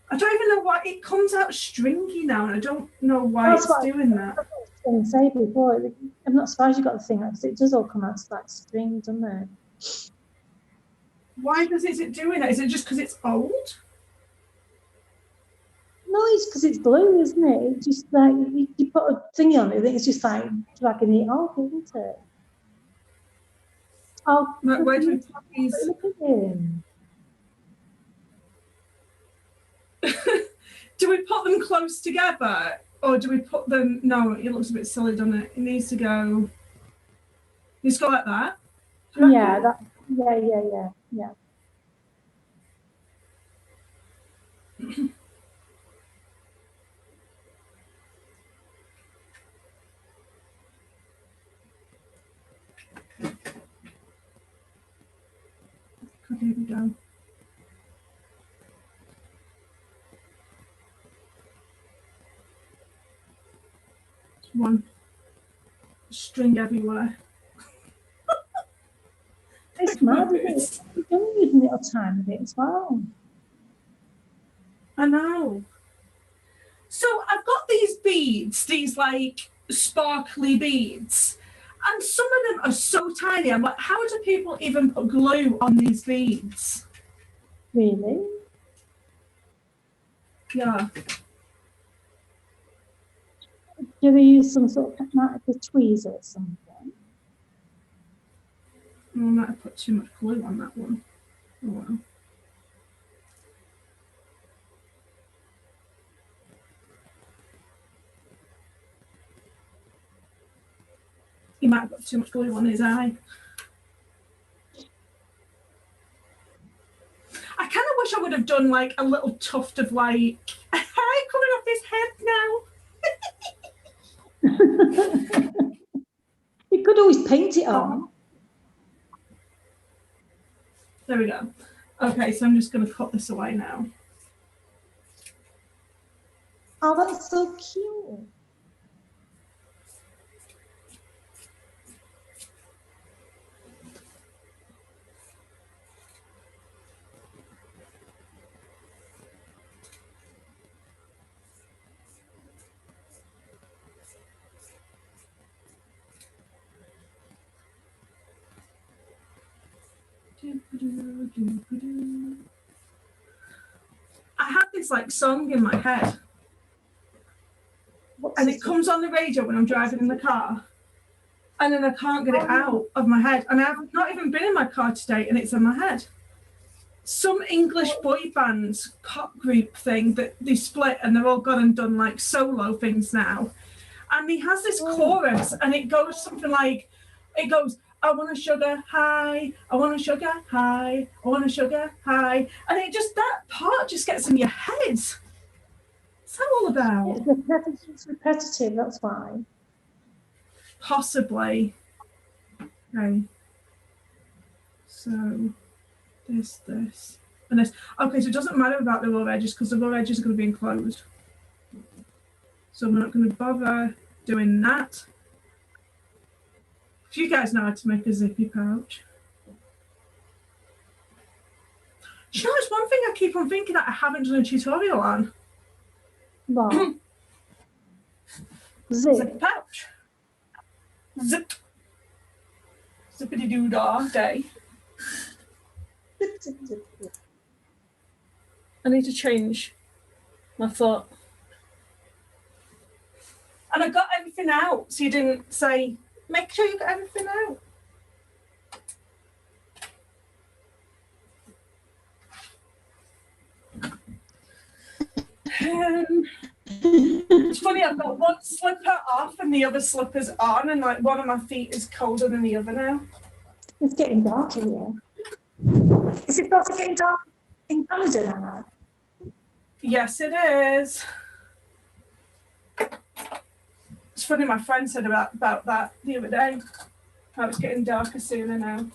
I don't even know why it comes out stringy now, and I don't know why it's doing that. I was going to say before, I'm not surprised you got the thing because it does all come out like string, doesn't it? Why is it doing that? Is it just because it's old? No, it's because it's glue, isn't it? It's just like you put a thingy on it, I think it's just like dragging it off, isn't it? Oh, Where do we put these? Look at him. Do we put them close together, or do we put them? No, it looks a bit silly, doesn't it? It needs to go. Needs to go like that. Yeah, yeah. Okay, here we go. One string everywhere. It's mad, isn't it? You don't need a little time of it as well. I know. So I've got these beads, these like sparkly beads, and some of them are so tiny. I'm like, how do people even put glue on these beads? Really? Yeah. Do they use some sort of like a tweezer or something? I might have put too much glue on that one. Oh well. He might have got too much glue on his eye. I kind of wish I would have done like a little tuft of like hair coming off his head now. You could always paint it on. There we go. Okay, so I'm just going to cut this away now. Oh, that's so cute. I have this like song in my head, and it comes on the radio when I'm driving in the car, and then I can't get it out of my head, and I've not even been in my car today, and it's in my head. Some English boy band pop group thing that they split, and they're all gone and done like solo things now, and he has this chorus, and it goes something like, it goes, I want a sugar high, I want a sugar high, I want a sugar high. And it just, that part just gets in your head. What's that all about? It's repetitive, that's why. Possibly. Okay. So, this, and this. Okay, so it doesn't matter about the raw edges because the raw edges are going to be enclosed. So I'm not going to bother doing that. Do you guys know how to make a zippy pouch? Do you know, it's one thing I keep on thinking that I haven't done a tutorial on. What? Zip. Zip pouch. Zip. Zippity doo dah day. I need to change my foot. And I got everything out, so you didn't say, make sure you got everything out. It's funny, I've got one slipper off and the other slipper's on, and like one of my feet is colder than the other now. It's getting dark in here. Is it not getting dark in Canada now? Yes, it is. It's funny, my friend said about that the other day. How it's getting darker sooner now.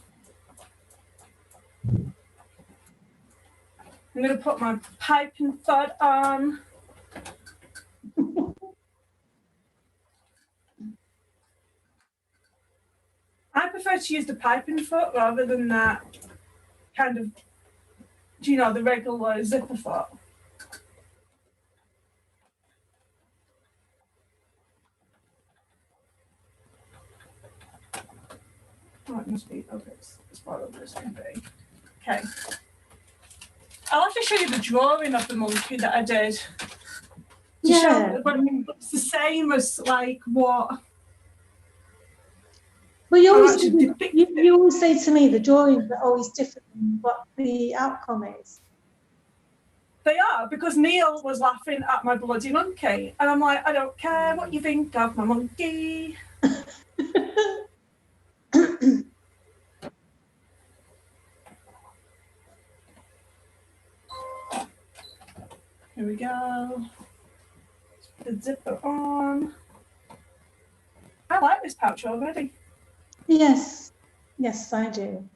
I'm going to put my piping foot on. I prefer to use the piping foot rather than that kind of, do you know, the regular zipper foot. Oh, it must be, okay, it's as far over as can be. Okay. I'll have to show you the drawing of the monkey that I did. To show that when it's the same as like what. Well, you always say to me the drawings are always different than what the outcome is. They are, because Neil was laughing at my bloody monkey. And I'm like, I don't care what you think of my monkey. Here we go. Put the zipper on. I like this pouch already. Yes, yes, I do.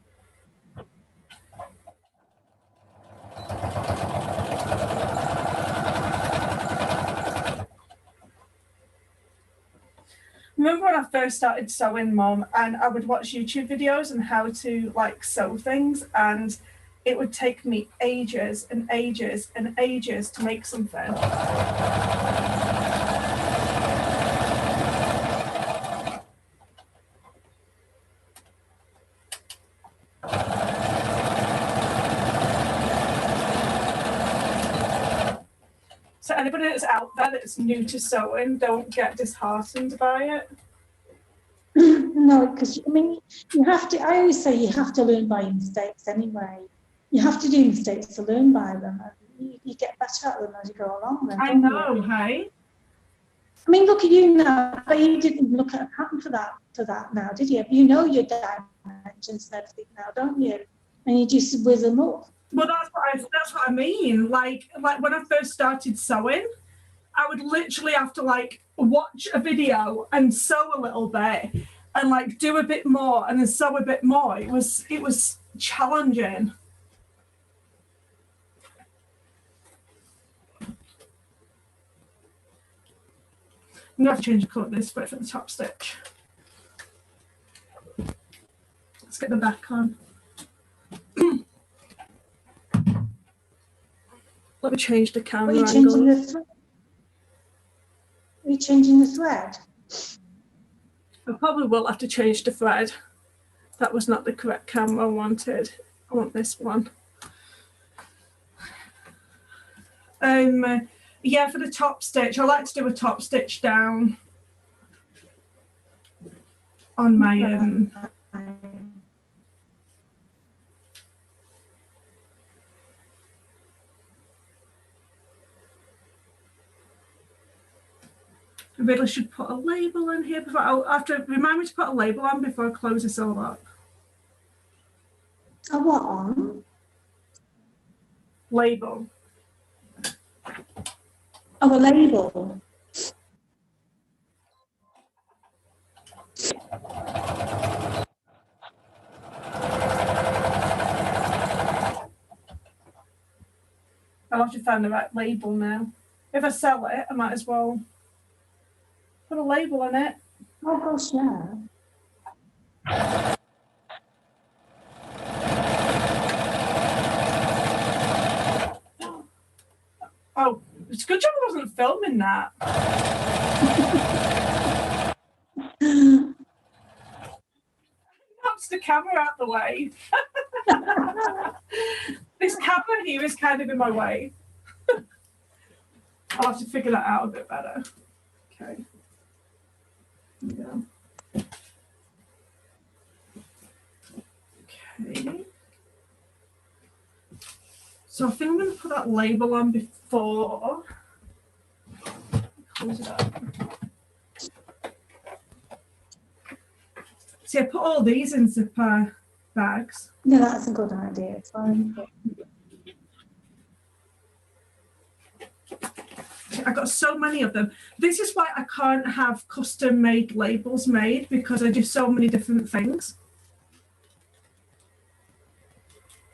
Remember when I first started sewing, Mum, and I would watch YouTube videos on how to like sew things, and it would take me ages and ages and ages to make something. So anybody that's out there that's new to sewing, don't get disheartened by it. No, because I mean, you have to. I always say you have to learn by your mistakes anyway. You have to do mistakes to learn by them. You get better at them as you go along. Then, I know, hey. I mean, look at you now. But you didn't look at a pattern for that now, did you? You know your dimensions and everything now, don't you? And you just whiz them up. Well, that's what I mean. Like when I first started sewing, I would literally have to like watch a video and sew a little bit, and like do a bit more, and then sew a bit more. It was challenging. I'm gonna have to change the colour of this bit for the top stitch. Let's get the back on. Let me change the camera angle. Are you changing the thread? I probably will have to change the thread. That was not the correct camera I wanted. I want this one. Yeah, for the top stitch, I like to do a top stitch down on my I really should put a label in here before I'll have to remind me to put a label on before I close this all up. A what on? Label. Oh, a label. I'll have to find the right label now. If I sell it, I might as well put a label on it. Oh gosh, yeah. Oh, it's a good job I wasn't filming that. Knocks the camera out the way. This camera here is kind of in my way. I'll have to figure that out a bit better. Okay. Yeah. Okay. So I think I'm going to put that label on before. Close it up. See, I put all these in zipper bags. Yeah, that's a good idea. It's fine. I've got so many of them. This is why I can't have custom made labels made, because I do so many different things.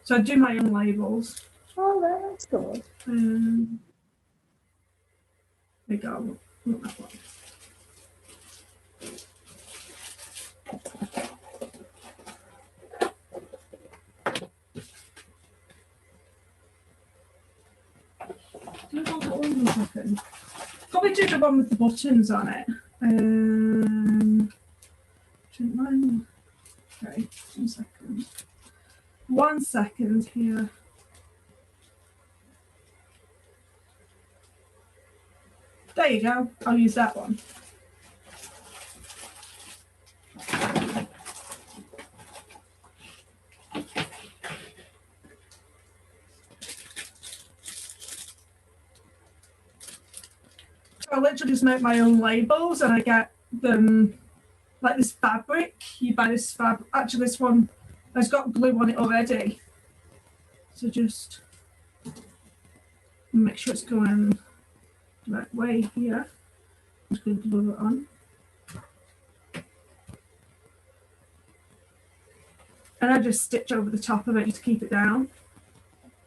So I do my own labels. Oh, that's good. There you go. Not that one. Probably do the one with the buttons on it. Okay, 1 second. 1 second here. There you go. I'll use that one. I literally just make my own labels, and I get them like this fabric. You buy this fabric. Actually, this one has got glue on it already. So just make sure it's going the right way here. I'm just going to glue it on. And I just stitch over the top of it just to keep it down.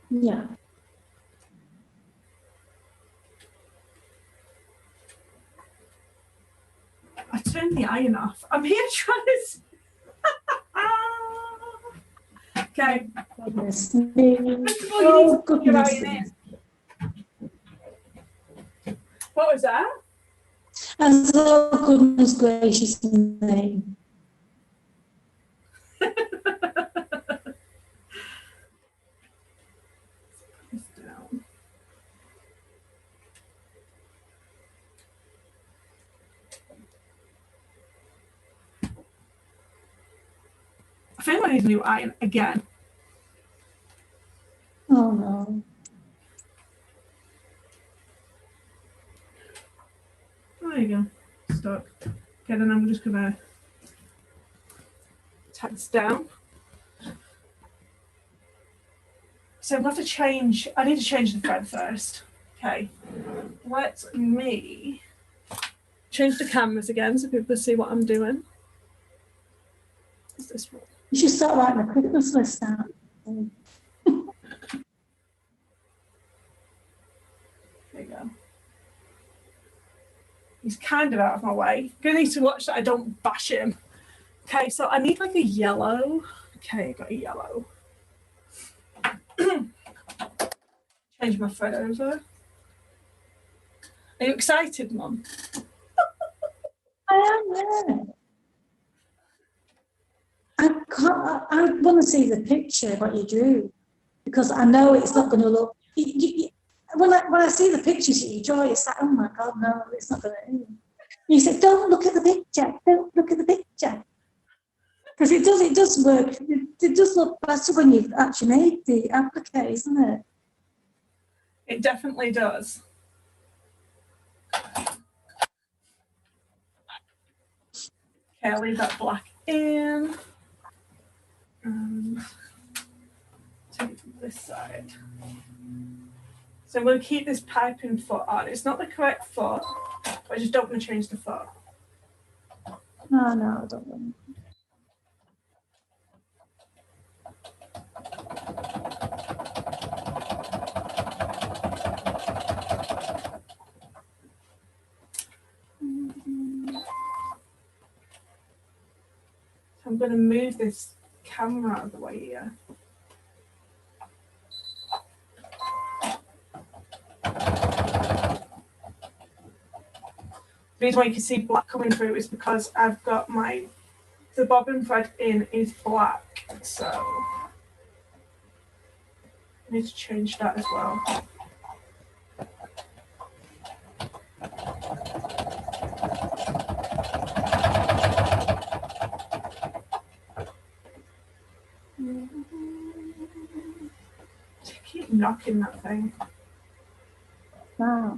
Yeah. I turned the iron off. I'm here trying to... Okay. Goodness me. Oh, goodness me. What was that? And so, goodness gracious me. I think I need a new iron again. Oh no. There you go. Stuck. Okay, then I'm just gonna tack this down. So I'm gonna have to change. I need to change the thread first. Okay. Let me change the cameras again so people see what I'm doing. What's this one? You should start writing a Christmas list out. There you go. He's kind of out of my way. Gonna need to watch that I don't bash him. Okay, so I need like a yellow. Okay, I got a yellow. Change my thread over. Are you excited, Mum? I am, yeah. I want to see the picture what you drew, because I know it's not going to look. When I see the pictures you draw, it's like, oh my God, no, it's not going to. You said, don't look at the picture. Don't look at the picture, because it does work. It does look better when you've actually made the applique, isn't it? It definitely does. Okay, I'll leave that black in. And take this side. So I'm going to keep this piping foot on. It's not the correct foot, but I just don't want to change the foot. No, I don't want. I'm going to move this camera out of the way here. The reason why you can see black coming through is because I've got the bobbin thread in is black, so I need to change that as well. Keep knocking that thing. Wow.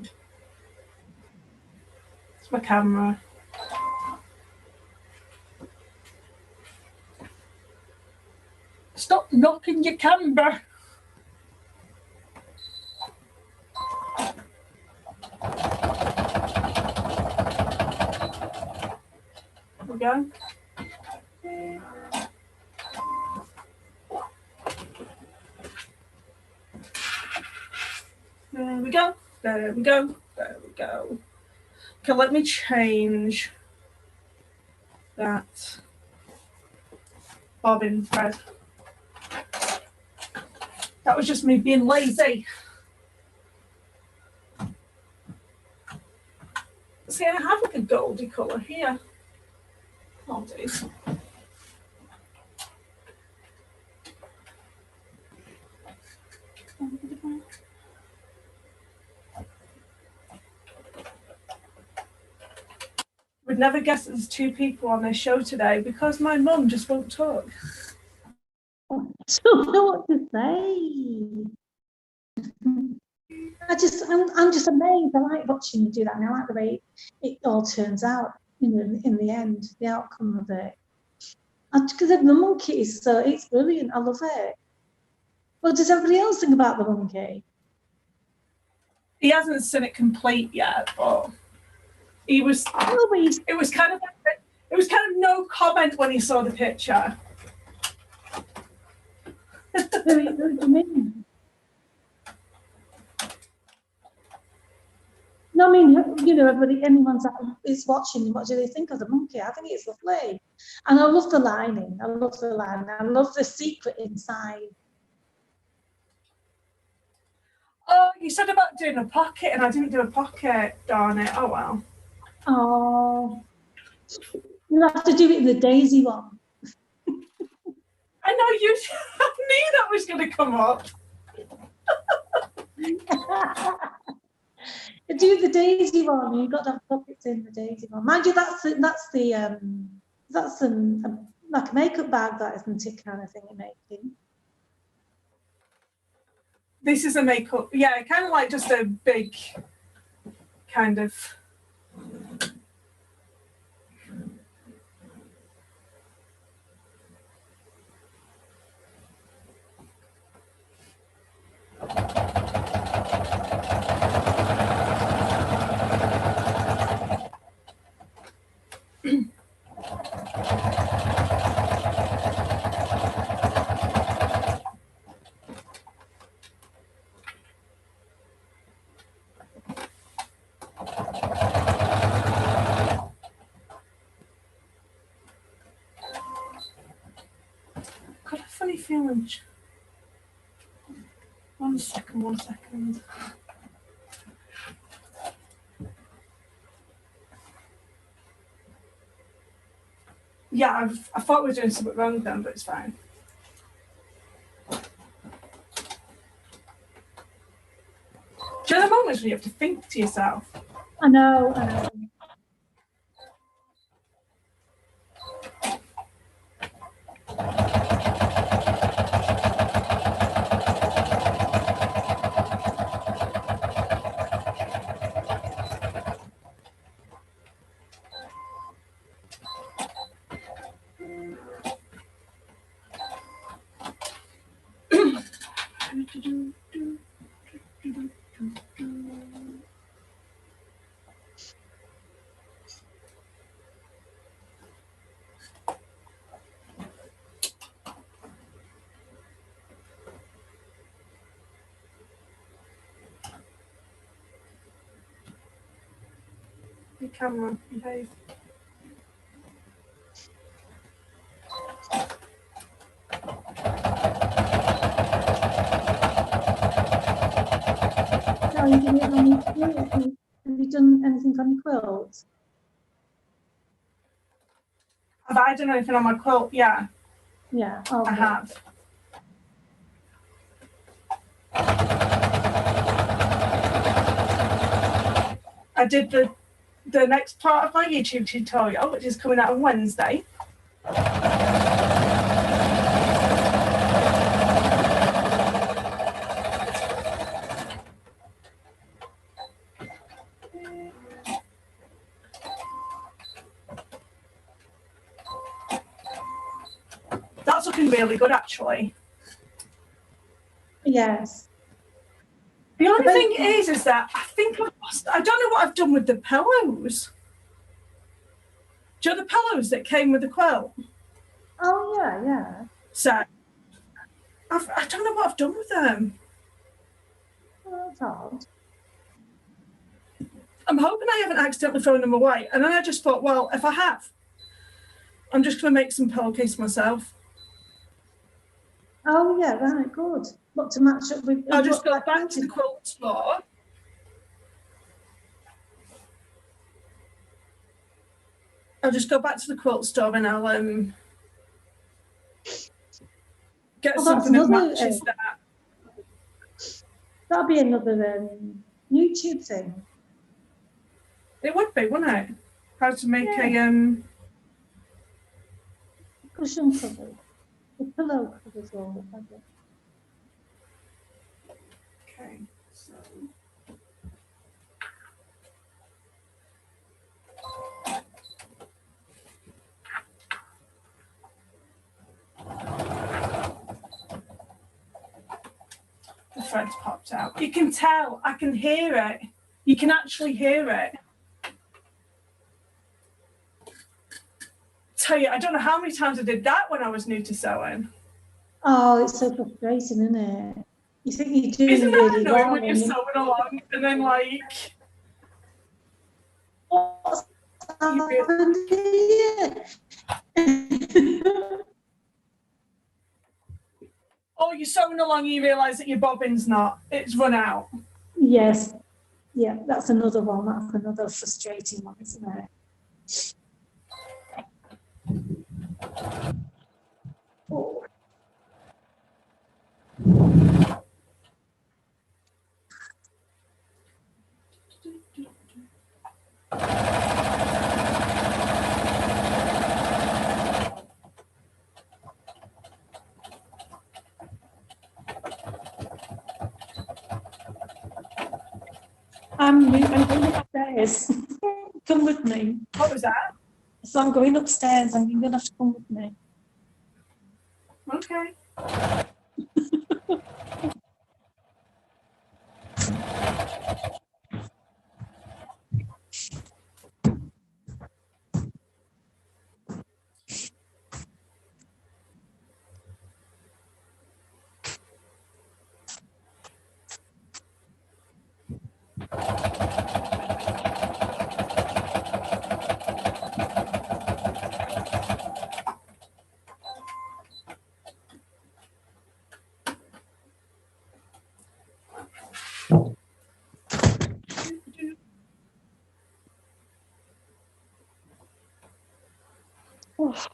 It's my camera. Stop knocking your camera. There we go. There we go, there we go, there we go. Okay, let me change that bobbin thread. That was just me being lazy. See, I have like a goldy colour here. Oh, days. Would never guess there's 2 people on this show today because my mum just won't talk. I don't know what to say. I'm just amazed. I like watching you do that, and I like the way it all turns out in the end, the outcome of it. Because the monkey it's brilliant. I love it. What does everybody else think about the monkey? He hasn't seen it complete yet, but it was kind of no comment when he saw the picture. What do you mean? No, I mean, anyone that is watching, what do they think of the monkey? I think it's lovely. And I love the lining. I love the secret inside. Oh, you said about doing a pocket, and I didn't do a pocket. Darn it. Oh, well. Oh. You'll have to do it in the daisy one. I know I knew that was going to come up. Do the daisy one. You've got to have pockets in the daisy one. Mind you, that's like a makeup bag, that isn't it, kind of thing you're making. This is a makeup, yeah, kind of like just a big kind of. Got a funny feeling. One second. Yeah, I thought we were doing something wrong then, but it's fine. Do you know the moments when you have to think to yourself? I know. Your camera, behave. Have you done anything on your quilt? Have I done anything on my quilt? Yeah. Yeah. I have. I did the next part of my YouTube tutorial, which is coming out on Wednesday. That's looking really good, actually. Yes. The only thing is that I don't know what I've done with the pillows. Do you know the pillows that came with the quilt? Oh, yeah. So, I don't know what I've done with them. Oh, that's odd. I'm hoping I haven't accidentally thrown them away. And then I just thought, well, if I have, I'm just going to make some pillowcase myself. Oh, yeah, right, good. What to match up with? I'll just go back to the quilt store. I'll just go back to the quilt store and I'll get something that matches that. That'll be another YouTube thing. It would be, wouldn't it? How to make a cushion cover, the pillow covers all. Okay, so. The thread's popped out. You can tell, I can hear it. You can actually hear it. Tell you, I don't know how many times I did that when I was new to sewing. Oh, it's so frustrating, isn't it? You think you're doing Isn't that really annoying well when you're sewing along and then like... What's happened here? Oh, you're sewing along and you realise that your bobbin's not. It's run out. Yes. Yeah, that's another one. That's another frustrating one, isn't it? Oh. I'm going upstairs. Come with me. What was that? So I'm going upstairs and you're going to have to come with me. Okay. Oh.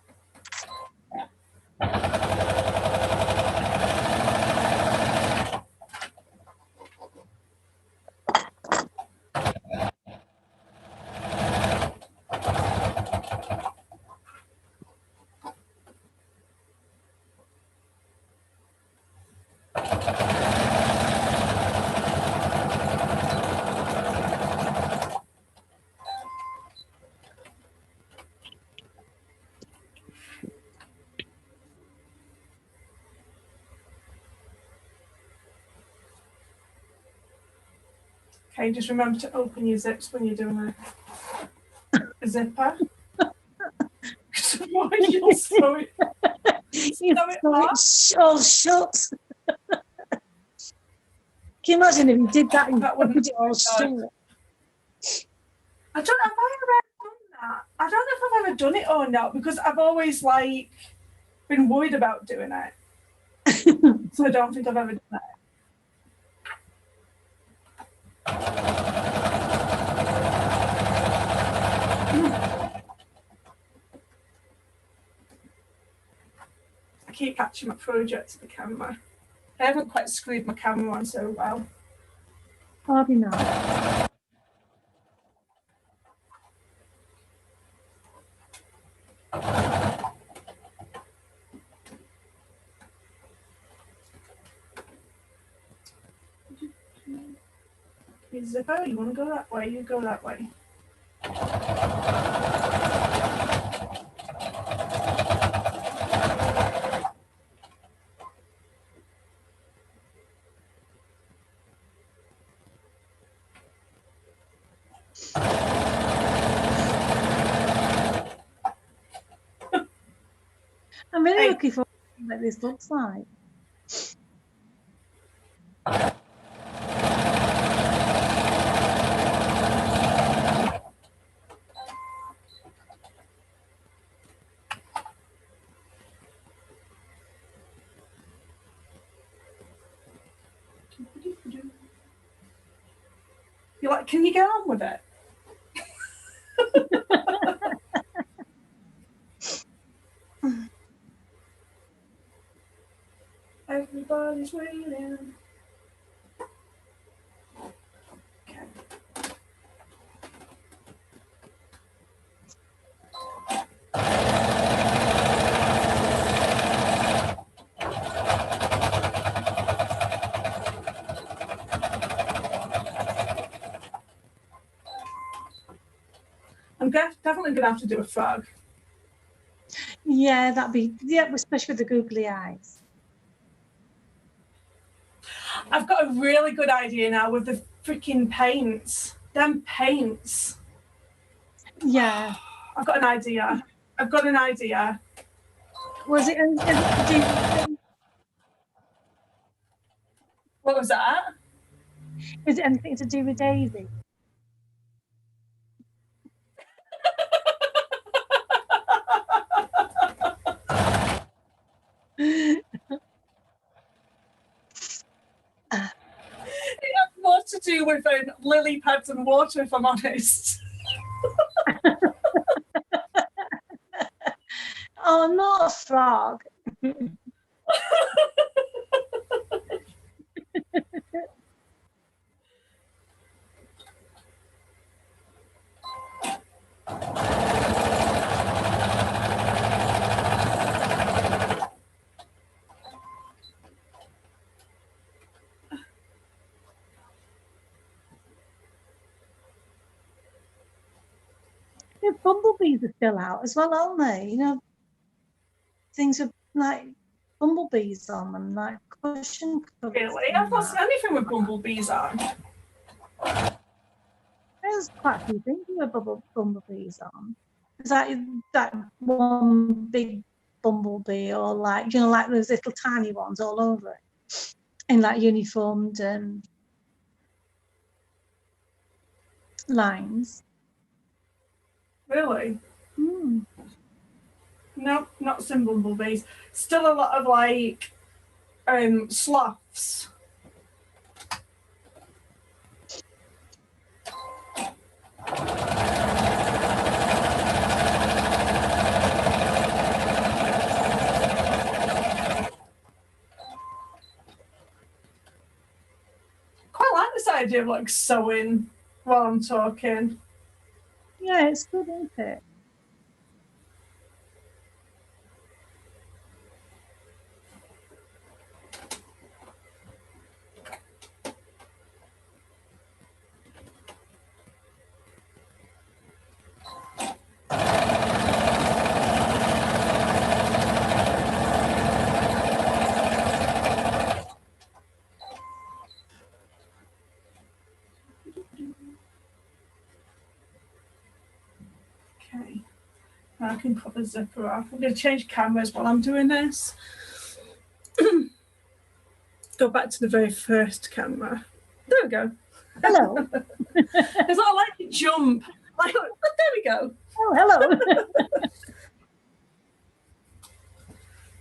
Okay, just remember to open your zips when you're doing a zipper. Why you'll sew it? All shut. Can you imagine if you did that and That wouldn't it all shut? I don't know if I've ever done that. I don't know if I've ever done it or not because I've always like been worried about doing it. So I don't think I've ever done it. keep catching my project to the camera. I haven't quite screwed my camera on so well. Probably not. Hey, Zippo, you want to go that way? You go that way. I'm really looking forward to what this looks like. You're like, can you get on with it? Everybody's waiting. Okay. I'm definitely going to have to do a frog. Yeah, especially with the googly eyes. I've got a really good idea now with the freaking paints. Them paints. Yeah. I've got an idea. Was it anything to do? What was that? Is it anything to do with Daisy? It has more to do with lily pads and water, if I'm honest. Oh, not a frog. Yeah, bumblebees are still out as well, aren't they? You know, things with like bumblebees on them, like cushion covers. Really? I've not seen anything with bumblebees on. There's quite a few things with bumblebees on. Is that one big bumblebee, or like, you know, like those little tiny ones all over it, in like uniformed lines. Really? Mm. No, not some bumblebees. Still a lot of like sloths. Quite like this idea of like sewing while I'm talking. Yeah, it's good, isn't it? Okay. I can put the zipper off. I'm going to change cameras while I'm doing this. Go back to the very first camera. There we go. Hello. It's not like a jump. Like, there we go. Oh, hello.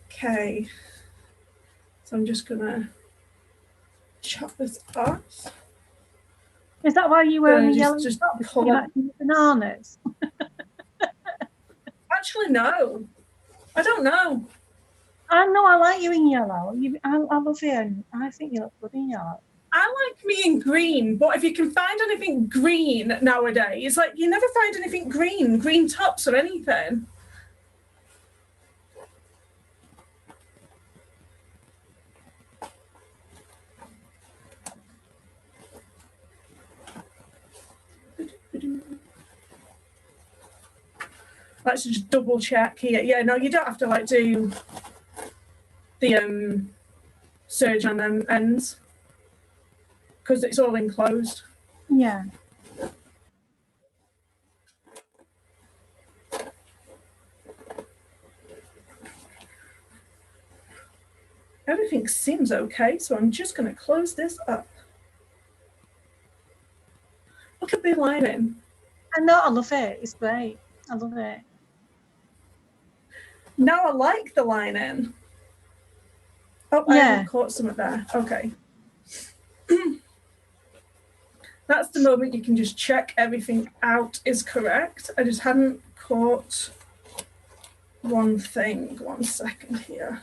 Okay. So I'm just going to chop this off. Is that why you wear a yellow just top? pull You it. like bananas? Actually, no. I don't know. I know I like you in yellow. I love you, and I think you look good in yellow. I like me in green, but if you can find anything green nowadays, like you never find anything green tops or anything. Let's just double check here. Yeah, no, you don't have to like do the serge on them ends because it's all enclosed. Yeah. Everything seems okay, so I'm just going to close this up. Look at the lining. I know, I love it. It's great. I love it. Now I like the lining. Oh, Yeah. I caught some of there. Okay. That's the moment you can just check everything out is correct. I just hadn't caught one thing. 1 second here.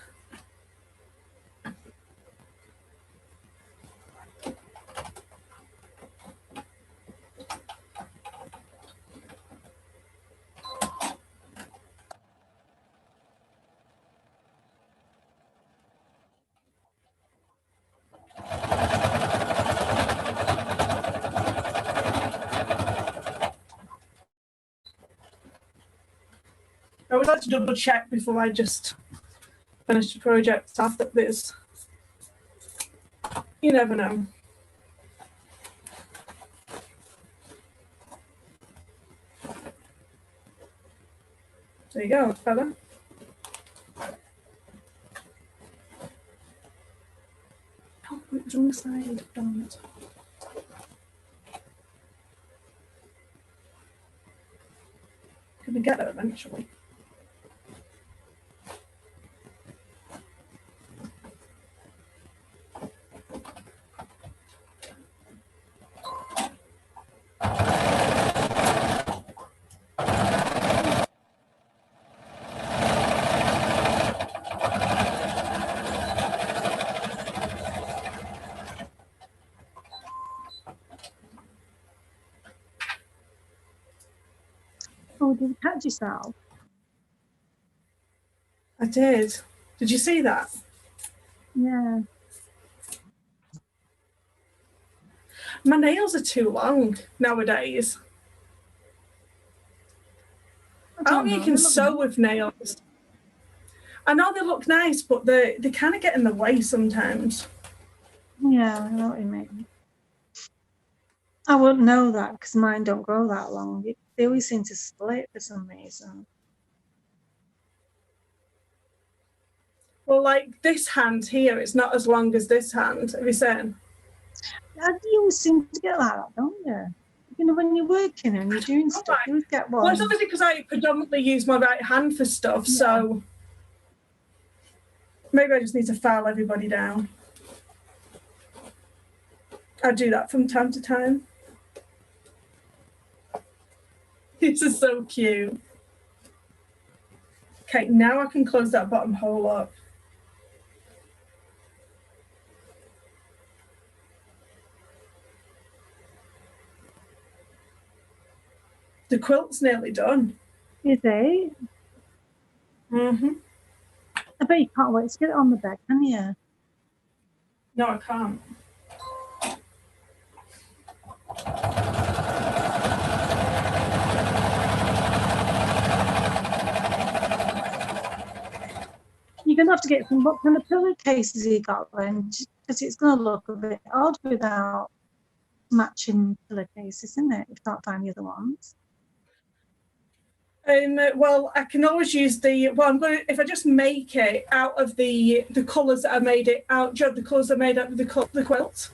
I always like to double check before I just finish the project stuff like this. You never know. There you go, it's better. Oh, it was on the side. Darn it. Gonna get there eventually. Oh, did you catch yourself? I did. Did you see that? Yeah. My nails are too long nowadays. I don't think you can sew with nails. I know they look nice, but they kind of get in the way sometimes. Yeah, I know what you mean. I wouldn't know that because mine don't grow that long. They always seem to split for some reason. Well, like this hand here, it's not as long as this hand. Have you seen? You always seem to get like that, don't you? You know, when you're working and you're doing stuff, you always get one. Well, it's obviously because I predominantly use my right hand for stuff, so maybe I just need to file everybody down. I do that from time to time. This is so cute. Okay, now I can close that bottom hole up. The quilt's nearly done. Is it? Mm-hmm. I bet you can't wait to get it on the bed, can you? No, I can't. You're going to have to get some, what kind of pillowcases you got then, because it's going to look a bit odd without matching pillowcases, isn't it? If you can't find the other ones. Well, I can always use if I just make it out of the colours that I made it out, the colours I made out of the quilt,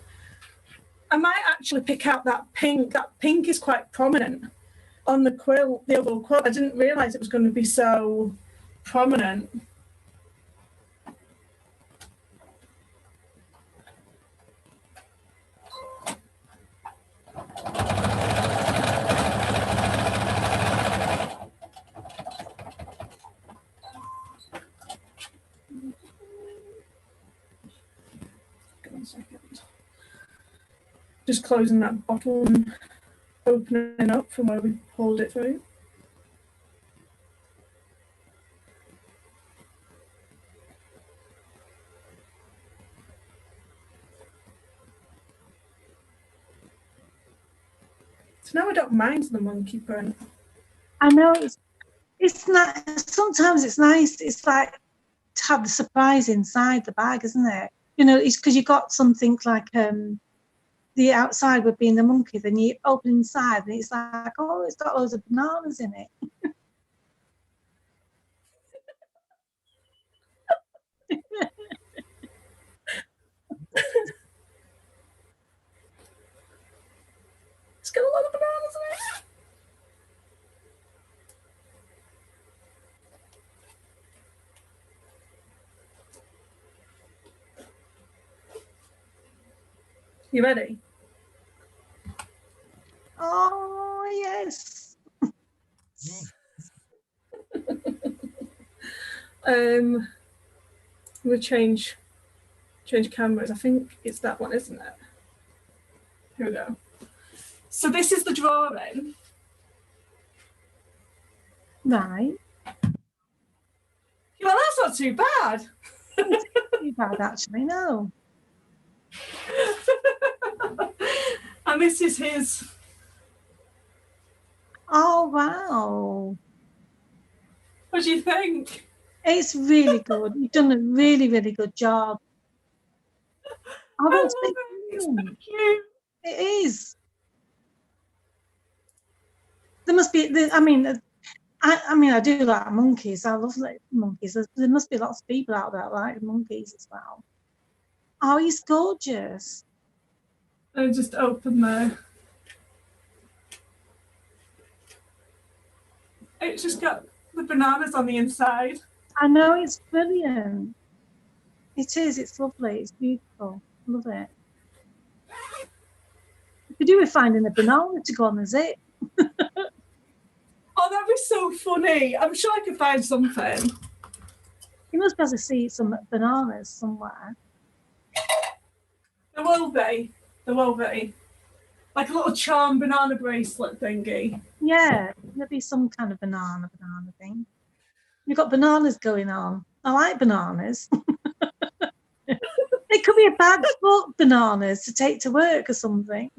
I might actually pick out that pink. That pink is quite prominent on the quilt, the overall quilt. I didn't realise it was going to be so prominent. Just closing that bottle and opening up from where we pulled it through. So now I don't mind the monkey print. I know it's not. Sometimes it's nice. It's like to have the surprise inside the bag, isn't it? You know, it's because you got something like the outside would be in the monkey, then you open inside and it's like, oh, it's got loads of bananas in it. It's got a lot of bananas in it. You ready? Oh, yes. I'm going to change cameras. I think it's that one, isn't it? Here we go. So this is the drawing. Right. Well, that's not too bad. It's not too bad, actually, no. And this is his. Oh, wow. What do you think? It's really good. You've done a really, really good job. Oh, that's It's so cute. It is. There must be. I mean, I do like monkeys. I love monkeys. There must be lots of people out there that like monkeys as well. Oh, he's gorgeous. I just open there. It's just got the bananas on the inside. I know, it's brilliant. It is. It's lovely. It's beautiful. Love it. You could do with finding a banana to go on the zip. Oh, that'd be so funny. I'm sure I could find something. You must be able to see some bananas somewhere. There will be. There will be. Like a little charm banana bracelet thingy. Yeah, there'll be some kind of banana thing. You've got bananas going on. I like bananas. It could be a bag full of bananas to take to work or something.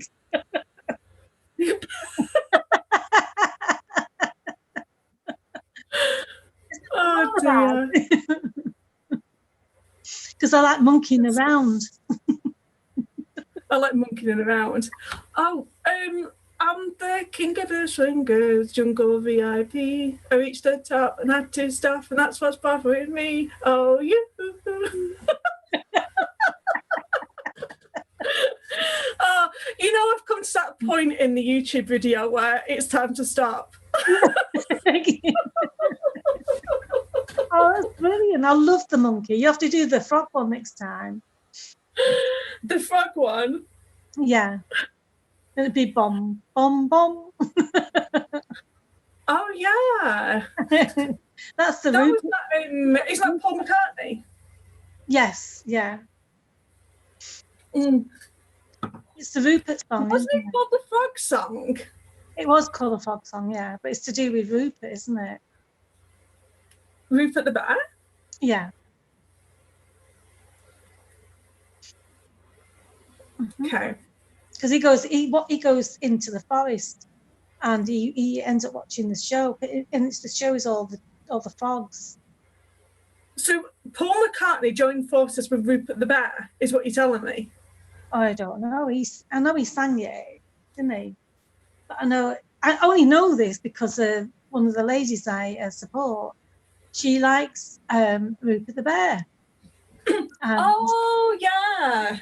Oh dear. Because I like monkeying around. I like monkeying around. Oh, I'm the king of the swingers, jungle VIP. I reached the top and had to stop, and that's what's bothering me. Oh, you. Oh, you know, I've come to that point in the YouTube video where it's time to stop. Oh, that's brilliant. I love the monkey. You have to do the frog one next time. The frog one? Yeah. It'd be bomb, bomb, bomb. Oh, yeah. That's the that Rupert. Was that is that Paul McCartney? Yes, yeah. Mm. It's the Rupert song. Wasn't it called the frog song? It was called the frog song, yeah. But it's to do with Rupert, isn't it? Rupert the Bear? Yeah. Okay. Because he goes into the forest, and he ends up watching the show, and the show is all the frogs. So Paul McCartney joined forces with Rupert the Bear, is what you're telling me? I don't know. I know he sang it, didn't he? But I only know this because one of the ladies I support, she likes Rupert the Bear. Oh yeah.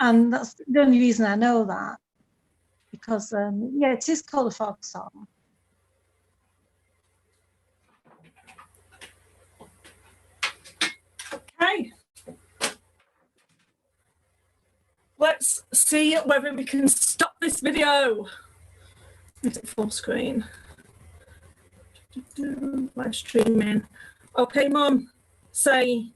And that's the only reason I know that, because it is called a frog song. Okay. Let's see whether we can stop this video. Is it full screen? Live streaming. Okay, Mum, say